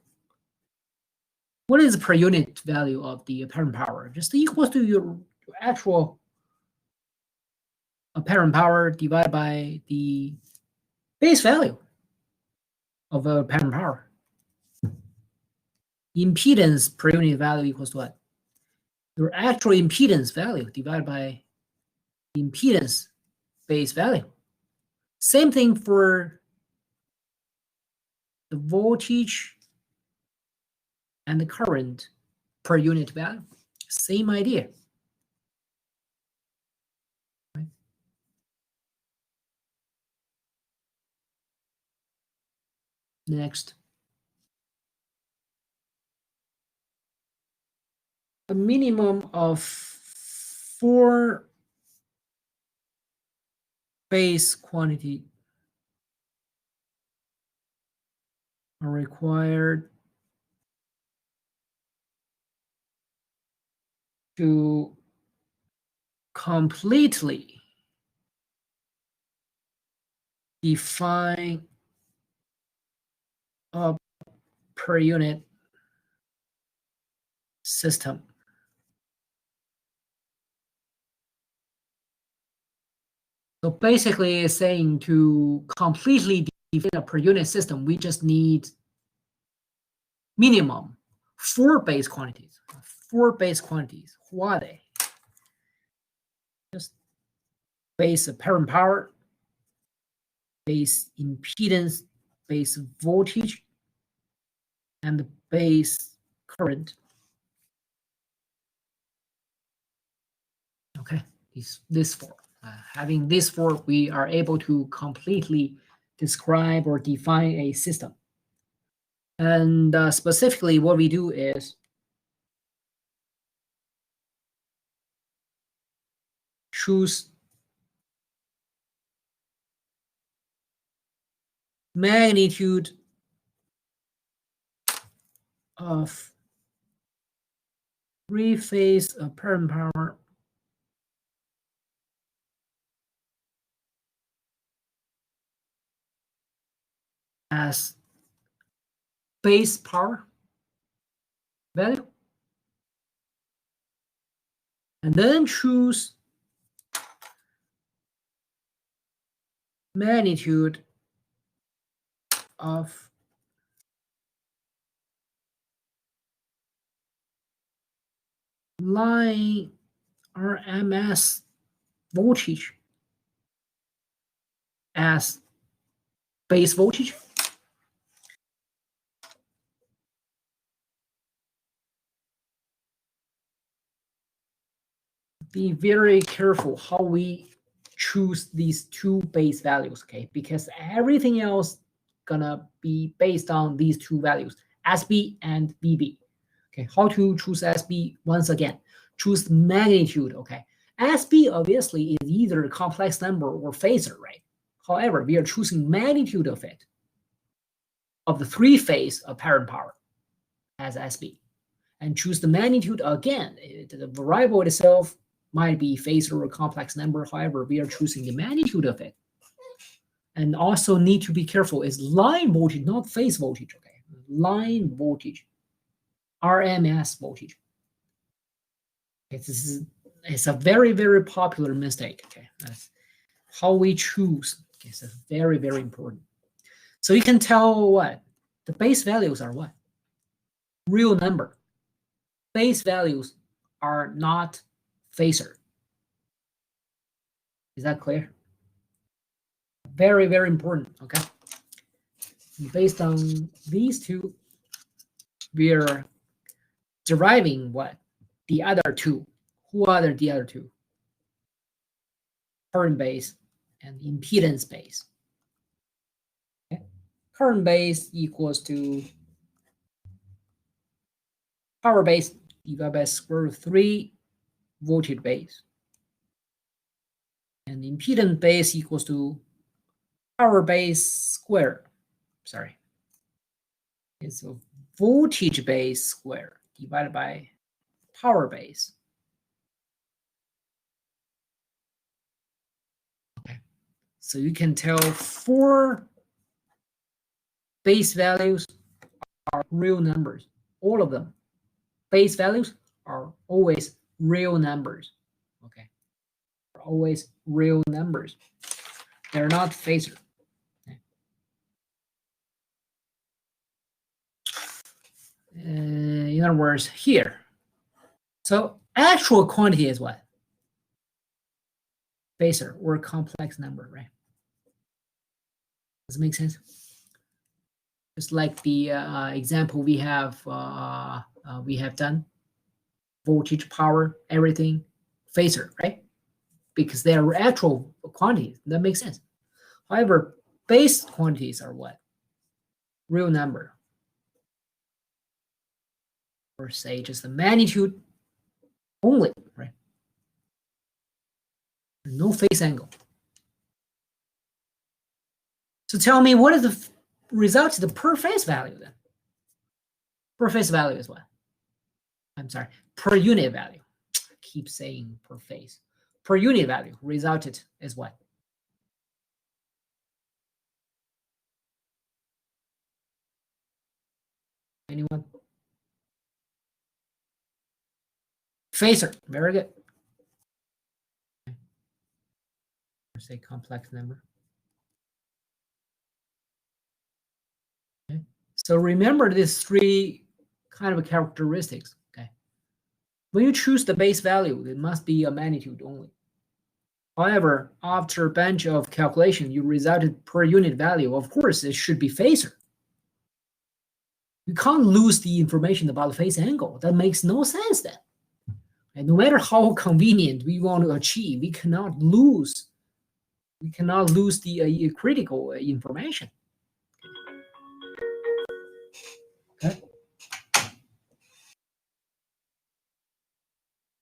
what is the per unit value of the apparent power? Just equals to your actual apparent power divided by the base value of apparent power. Impedance per unit value equals to what? Your actual impedance value divided by the impedance base value. Same thing for the voltage and the current per unit value. Same idea. Right? Next. A minimum of 4 base quantity are required to completely define a per unit system. So basically it's saying to completely define a per unit system, we just need minimum 4 base quantities. 4 base quantities. Who are they? Just base apparent power, base impedance, base voltage, and the base current. Okay, this 4. Having this 4, we are able to completely describe or define a system. And specifically, what we do is choose magnitude of 3-phase apparent power as base power value, and then choose magnitude of line RMS voltage as base voltage. Be very careful how we choose these 2 base values, okay? Because everything else gonna be based on these 2 values, SB and BB. Okay, how to choose SB? Once again, choose magnitude, okay? SB obviously is either a complex number or phasor, right? However, we are choosing magnitude of it, of the 3-phase apparent power as SB. And choose the magnitude again. The variable itself might be phasor or complex number. However, we are choosing the magnitude of it. And also need to be careful is line voltage, not phase voltage, okay? Line voltage, RMS voltage. It's a very, very popular mistake, okay? That's how we choose. Okay, so very, very important. So you can tell what? The base values are what? Real number. Base values are not phasor. Is that clear? Very, very important, okay? Based on these 2, we are deriving what? The other two. Who are the other two? Current base and impedance base. Okay. Current base equals to power base divided by square root of 3 voltage base. And impedance base equals to power base square. Sorry. It's a voltage base square divided by power base. Okay. So you can tell 4 base values are real numbers. All of them. Base values are always real numbers. Okay. Are always real numbers. They're not phasor. Okay. In other words, here. So actual quantity is what? Phasor or complex number, right? Does it make sense? Just like the example we have done, voltage, power, everything, phasor, right? Because they are actual quantities. That makes sense. However, base quantities are what? Real number. Or say just the magnitude only, right? No phase angle. So tell me, what is the result of the per phase value then? Per phase value is what? I'm sorry, per unit value. I keep saying per phase. Per unit value resulted is what? Anyone? Phasor, very good. Say complex number. Okay. So remember these 3 kind of characteristics. Okay. When you choose the base value, it must be a magnitude only. However, after a bunch of calculation, you resulted per unit value. Of course, it should be phasor. You can't lose the information about the phase angle. That makes no sense then. And no matter how convenient we want to achieve, we cannot lose the critical information. Okay.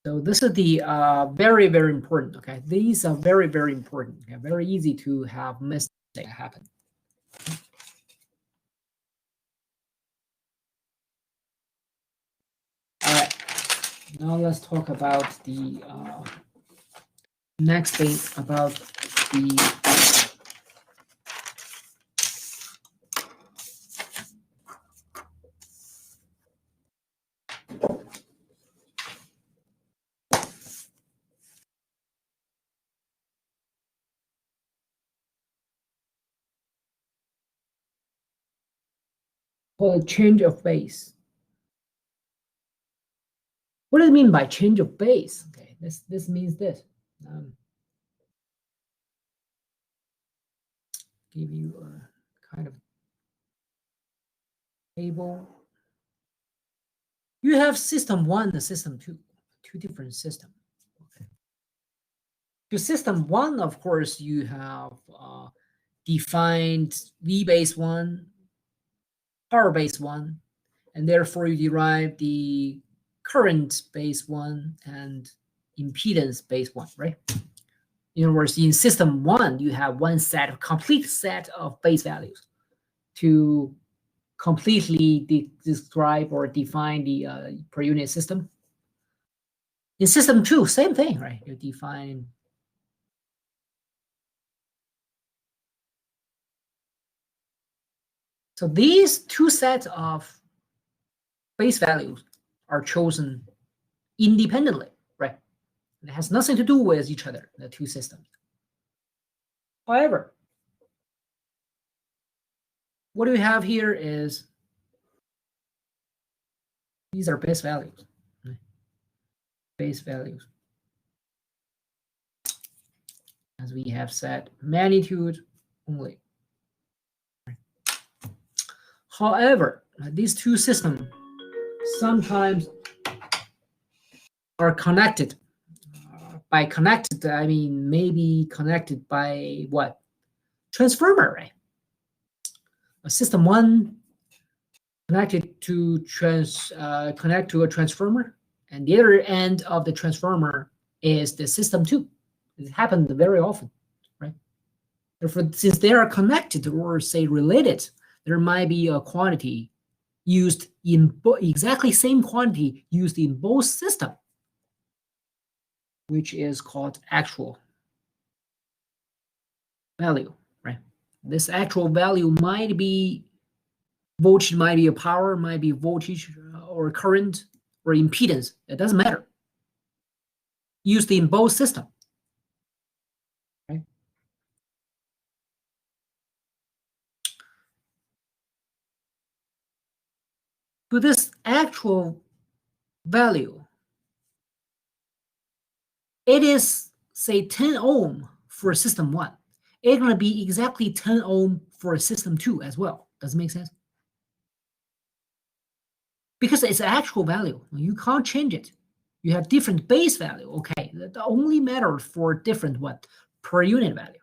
So this is the very, very important. Okay, these are very, very important. Okay? Very easy to have mistakes happen. All right. Now let's talk about the next thing about the called change of base. What does it mean by change of base? Okay, this means this. Give you a kind of table. You have system 1 and system 2, 2 different systems. Okay. To system 1, of course, you have defined V base 1, power base 1, and therefore you derive the current base 1 and impedance base 1, right? In other words, in system 1, you have complete set of base values to completely describe or define the per unit system. In system 2, same thing, right? You define so these 2 sets of base values are chosen independently, right? It has nothing to do with each other, the 2 systems. However, what we have here is these are base values. Right? Base values. As we have said, magnitude only. Right? However, these 2 systems sometimes are connected. By connected, I mean maybe connected by what? Transformer, right? A system 1 connected to connect to a transformer, and the other end of the transformer is the system 2. It happens very often, right? Therefore, since they are connected or say related, there might be a quantity used in exactly same quantity used in both systems, which is called actual value, right? This actual value might be voltage, might be a power, might be voltage or current or impedance. It doesn't matter. Used in both systems, right? To this actual value, it is, say, 10 ohm for system 1. It's going to be exactly 10 ohm for system 2 as well. Does it make sense? Because it's actual value. You can't change it. You have different base value. Okay, that only matters for different what? Per unit value.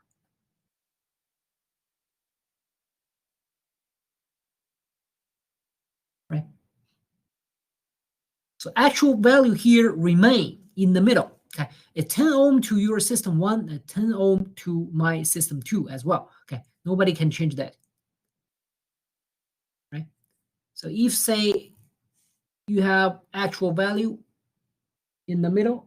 Right? So actual value here remain in the middle. Okay, it's 10 ohm to your system 1 and 10 ohm to my system 2 as well. Okay, nobody can change that. Right? So if say you have actual value in the middle,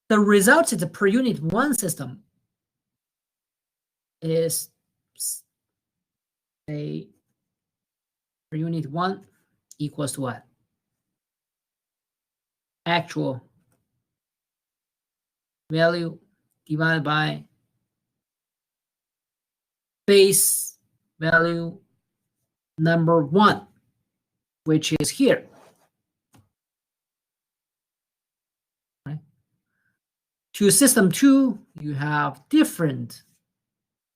the resulted per unit 1 system is say per unit 1 equals to what? Actual value divided by base value number 1, which is here. Right? To system 2, you have different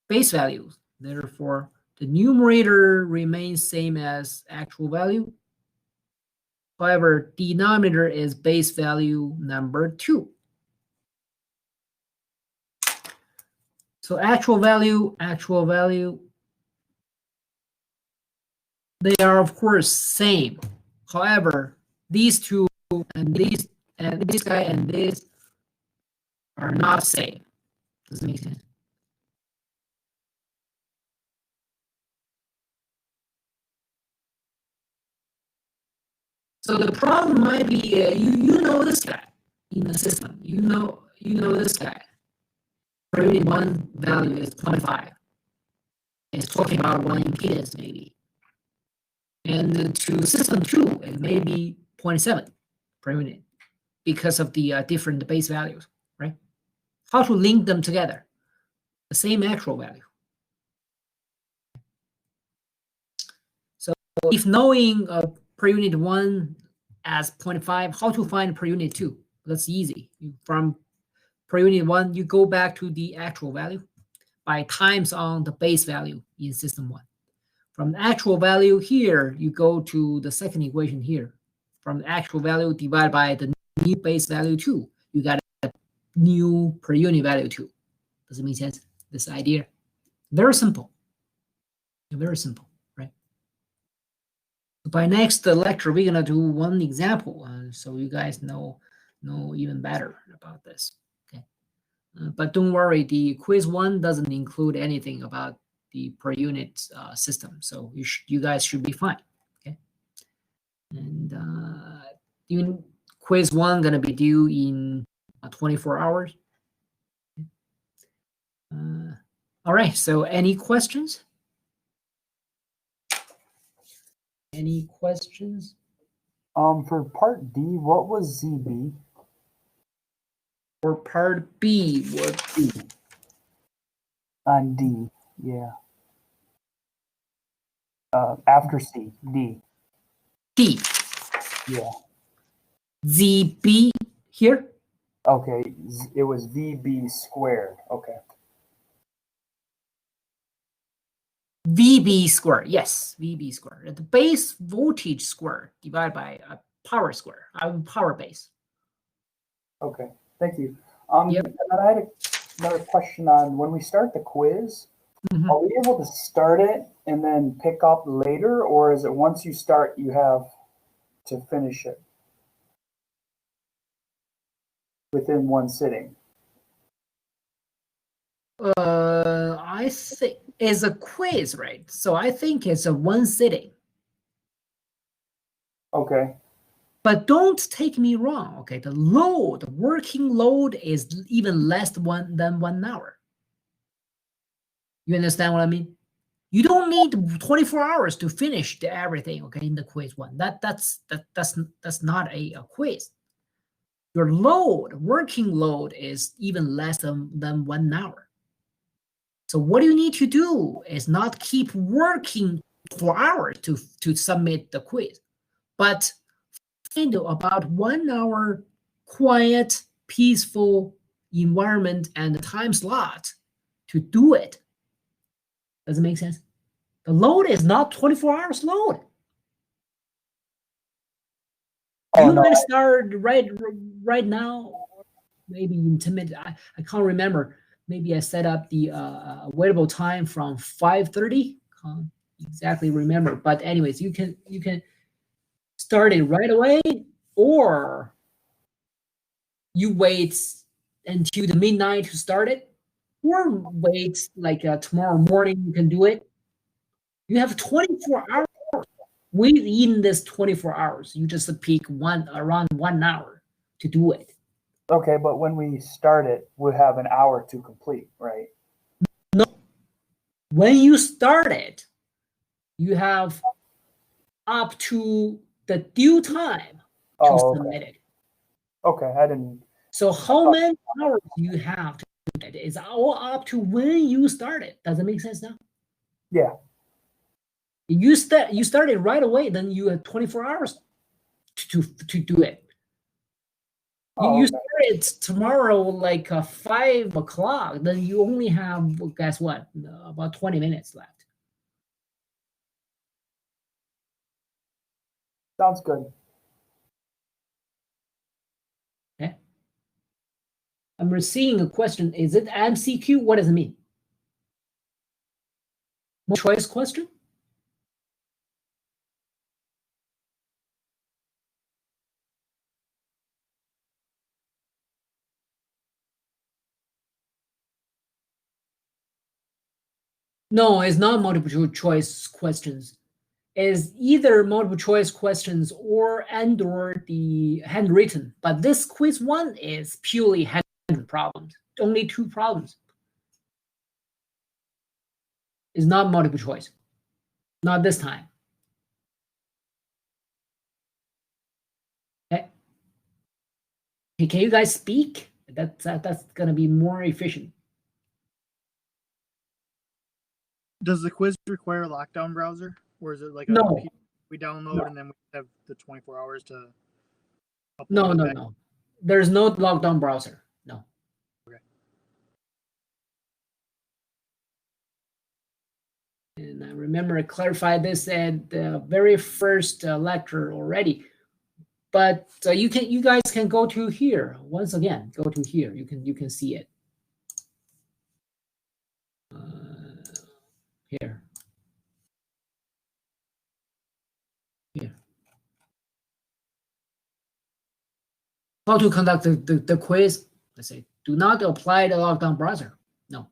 base values. Therefore, the numerator remains same as actual value. However, denominator is base value number 2. So actual value, they are of course same. However, these two and these and this guy and this are not same. Does it make sense? So the problem might be you know this guy in the system. You know this guy. Per unit 1 value is 0.5. It's talking about 1 impedance maybe. And to system 2, it may be 0.7 per unit because of the different base values, right? How to link them together? The same actual value. So if knowing per unit 1 as 0.5, how to find per unit 2? That's easy. From per unit 1, you go back to the actual value by times on the base value in system 1. From the actual value here, you go to the second equation here. From the actual value divided by the new base value 2, you got a new per unit value 2. Does it make sense? This idea? Very simple. Very simple, right? By next lecture, we're gonna do one example, so you guys know even better about this. Okay, but don't worry, the quiz 1 doesn't include anything about the per unit system, so you guys should be fine. Okay, and even quiz 1 gonna be due in 24 hours. All right. So, any questions? Any questions? For part D, what was ZB? For part B, what D. On D, yeah. After C, D. D? Yeah. ZB here? Okay, it was VB squared. Okay. VB squared. Yes, VB squared. The base voltage squared divided by a power square, power base. Okay, thank you. Yep. And then I had another question on when we start the quiz. Mhm. Are we able to start it and then pick up later, or is it once you start, you have to finish it within one sitting? I think it's a quiz, right? So I think it's a one sitting. Okay. But don't take me wrong, okay? The load, the working load is even less than 1 hour. You understand what I mean? You don't need 24 hours to finish everything, okay, in the quiz one. That's not a quiz. Your load, working load, is even less than 1 hour. So what you need to do is not keep working for hours to submit the quiz, but find about 1 hour quiet, peaceful environment and time slot to do it. Does it make sense? The load is not 24 hours load. Oh, You no. might start right now, maybe in 10 minutes. I can't remember. Maybe I set up the available time from 5:30. Can't exactly remember. But anyways, you can start it right away, or you wait until the midnight to start it, or wait like tomorrow morning you can do it. You have 24 hours. Within this 24 hours, you just pick around 1 hour to do it. Okay, but when we start it, we have an hour to complete, right? No, when you start it, you have up to the due time to Oh, submit it. okay. I didn't. So how many hours you have to do it is all up to when you start it. Does it make sense now? Yeah. You start it right away, then you have 24 hours to do it. Oh, You okay. start it tomorrow like 5 o'clock, then you only have, guess what, about 20 minutes left. Sounds good. Okay. I'm receiving a question. Is it MCQ? What does it mean? Choice question? No, it's not multiple choice questions. It's either multiple choice questions or the handwritten. But this quiz one is purely handwritten problems. Only 2 problems. It's not multiple choice. Not this time. Okay. Can you guys speak? That's gonna be more efficient. Does the quiz require a lockdown browser, or is it like No. a we download No. and then we have the 24 hours to upload No, it no, back? no. There's no lockdown browser. No. Okay. And I remember I clarified this at the very first lecture already. But you guys can go to here once again. Go to here. You can see it. Here. Here. How to conduct the quiz? Let's say, do not apply the lockdown browser. No.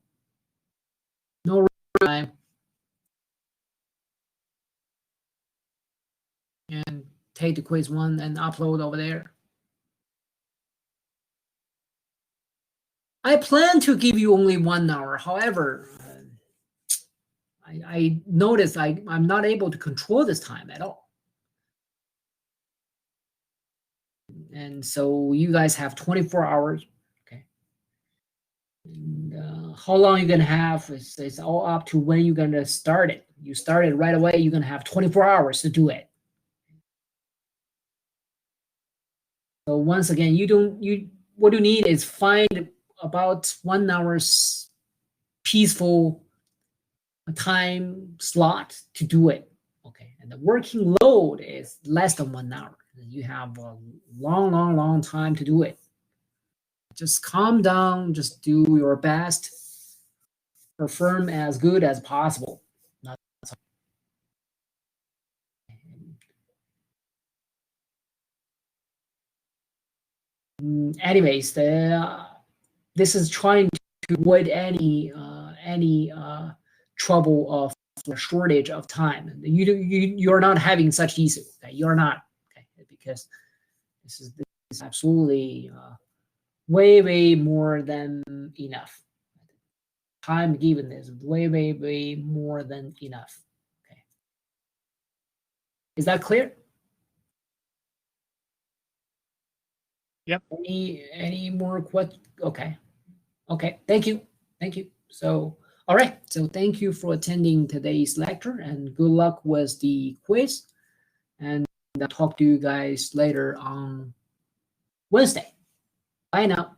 No time. And take the quiz one and upload over there. I plan to give you only 1 hour. However, I noticed I'm not able to control this time at all. And so you guys have 24 hours. Okay. And how long you're going to have is all up to when you're going to start it. You start it right away, you're going to have 24 hours to do it. So once again, what you need is find about 1 hour's peaceful time slot to do it. Okay, and the working load is less than 1 hour. You have a long time to do it. Just calm down, just do your best, perform as good as possible. Anyways, this is trying to avoid any trouble of a shortage of time. You're not having such issue. Okay? You're not, okay? Because this is absolutely way more than enough. Time given is way more than enough. Okay, is that clear? Yep. Any more questions? Okay. Thank you. So, all right. So thank you for attending today's lecture, and good luck with the quiz. And I'll talk to you guys later on Wednesday. Bye now.